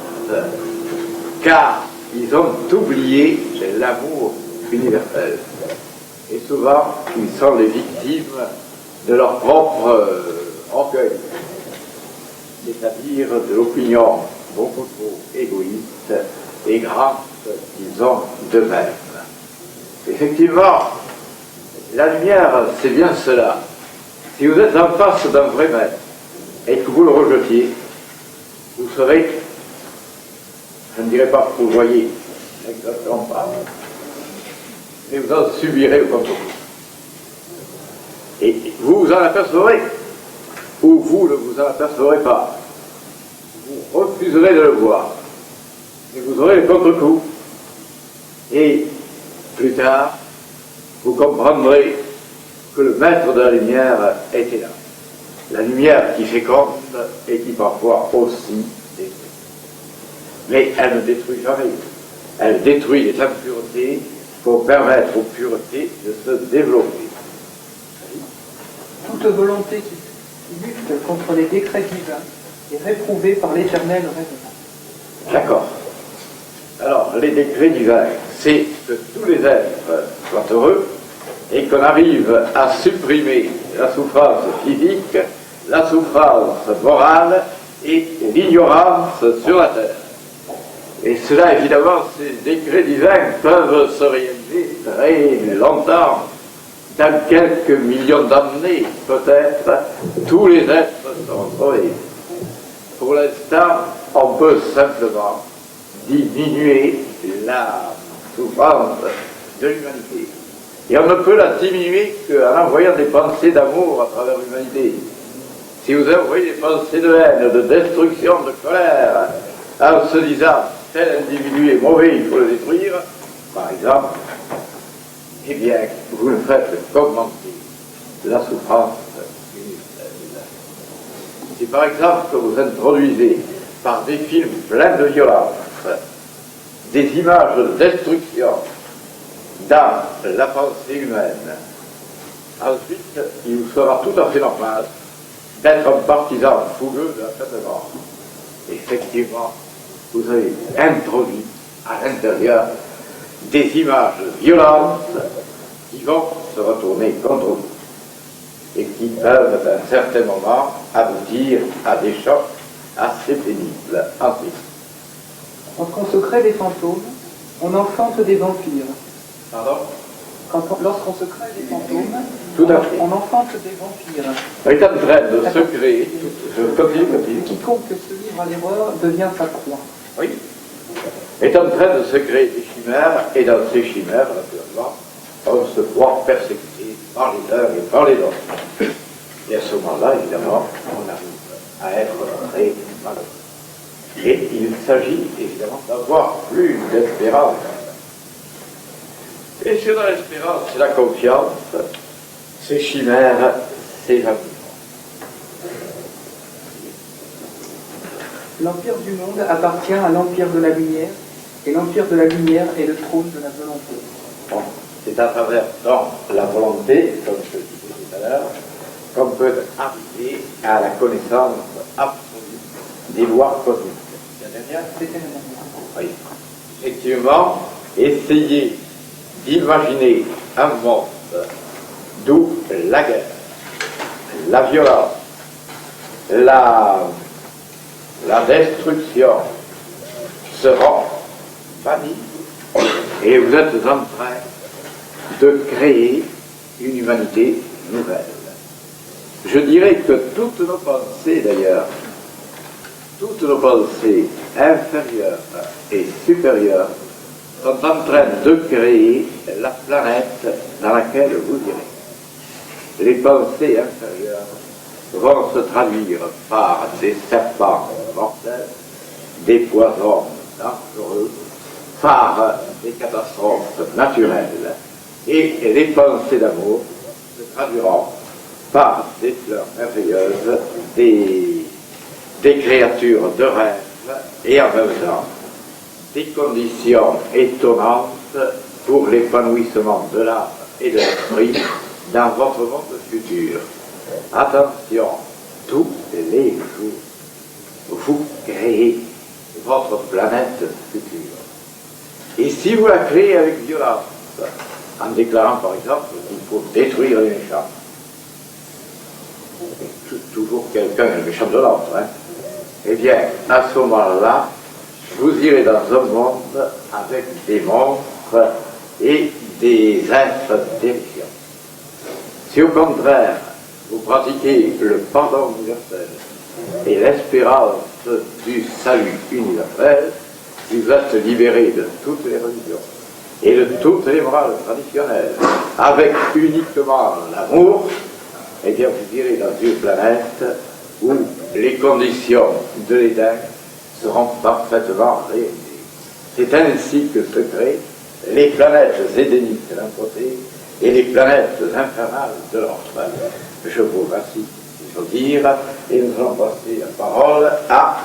car ils ont oublié l'amour universel. Et souvent, ils sont les victimes de leur propre orgueil, c'est-à-dire de l'opinion beaucoup trop égoïste et grande qu'ils ont d'eux-mêmes. Effectivement, la lumière, c'est bien cela. Si vous êtes en face d'un vrai maître et que vous le rejetiez, vous serez, je ne dirais pas que vous voyez, exactement pas, mais vous en subirez le contre-coup. Et vous vous en apercevrez, ou vous ne vous en apercevrez pas. Vous refuserez de le voir, et vous aurez le contre-coup. Et plus tard, vous comprendrez que le maître de la lumière était là. La lumière qui féconde et qui parfois aussi détruit. Mais elle ne détruit jamais. Elle détruit les impuretés pour permettre aux puretés de se développer. Toute volonté qui lutte contre les décrets divins est réprouvée par l'éternel raisonnable. D'accord. Alors, les décrets divins, c'est que tous les êtres soient heureux et qu'on arrive à supprimer la souffrance physique, la souffrance morale et l'ignorance sur la terre. Et cela, évidemment, ces décrets divins peuvent se réaliser très longtemps. Dans quelques millions d'années, peut-être, tous les êtres seront sauvés. Pour l'instant, on peut simplement diminuer la souffrance de l'humanité. Et on ne peut la diminuer qu'en envoyant des pensées d'amour à travers l'humanité. si vous envoyez des pensées de haine, de destruction, de colère, en se disant tel individu est mauvais, il faut le détruire, par exemple, eh bien, vous ne faites qu'augmenter la souffrance universelle. Si par exemple que vous introduisez par des films pleins de violence des images de destruction dans la pensée humaine, ensuite, il vous sera tout à fait normal d'être un partisan fougueux de la peine de mort. Effectivement, vous avez introduit à l'intérieur des images violentes qui vont se retourner contre vous et qui peuvent, à un certain moment, aboutir à des chocs assez pénibles ensuite. Lorsqu'on se crée des fantômes, on enfante des vampires. Pardon? Lorsqu'on se crée des fantômes, Tout à fait. on enfante des vampires. On est en train de se créer, je continue. Quiconque se livre à l'erreur devient sa proie. Oui. Est en train de se créer des chimères, et dans ces chimères, naturellement, on se croit persécuté par les uns et par les autres. Et à ce moment-là, évidemment, on arrive à être très malheureux. Et il s'agit évidemment d'avoir plus d'espérance. Et sur l'espérance et la confiance, ces chimères s'évanouissent. L'empire du monde appartient à l'empire de la lumière, et l'empire de la lumière est le trône de la volonté. Bon, c'est à travers donc la volonté, comme je le disais tout à l'heure, qu'on peut arriver à la connaissance absolue des lois cosmiques. Oui. Effectivement, essayez d'imaginer un monde d'où la guerre, la violence, la destruction seront bannis et vous êtes en train de créer une humanité nouvelle. Je dirais que toutes nos pensées d'ailleurs, toutes nos pensées inférieures et supérieures sont en train de créer la planète dans laquelle vous irez. Les pensées inférieures vont se traduire par des serpents mortels, des poisons dangereux, par des catastrophes naturelles. Et les pensées d'amour se traduiront par des fleurs merveilleuses, des créatures de rêve et en même temps des conditions étonnantes pour l'épanouissement de l'âme et de l'esprit dans votre monde futur. Attention, tous les jours, vous créez votre planète future. Et si vous la créez avec violence, en déclarant par exemple qu'il faut détruire les méchants, toujours quelqu'un est le méchant de l'autre, hein, eh bien, à ce moment-là, vous irez dans un monde avec des monstres et des êtres terrifiants. Si au contraire, vous pratiquez le pardon universel et l'espérance du salut universel, vous êtes libérés de toutes les religions et de toutes les morales traditionnelles, avec uniquement l'amour, eh bien vous irez dans une planète où les conditions de l'Éden seront parfaitement réalisées. C'est ainsi que se créent les planètes édéniques d'un côté et les planètes infernales de l'autre. Je vous remercie de dire et nous allons passer la parole à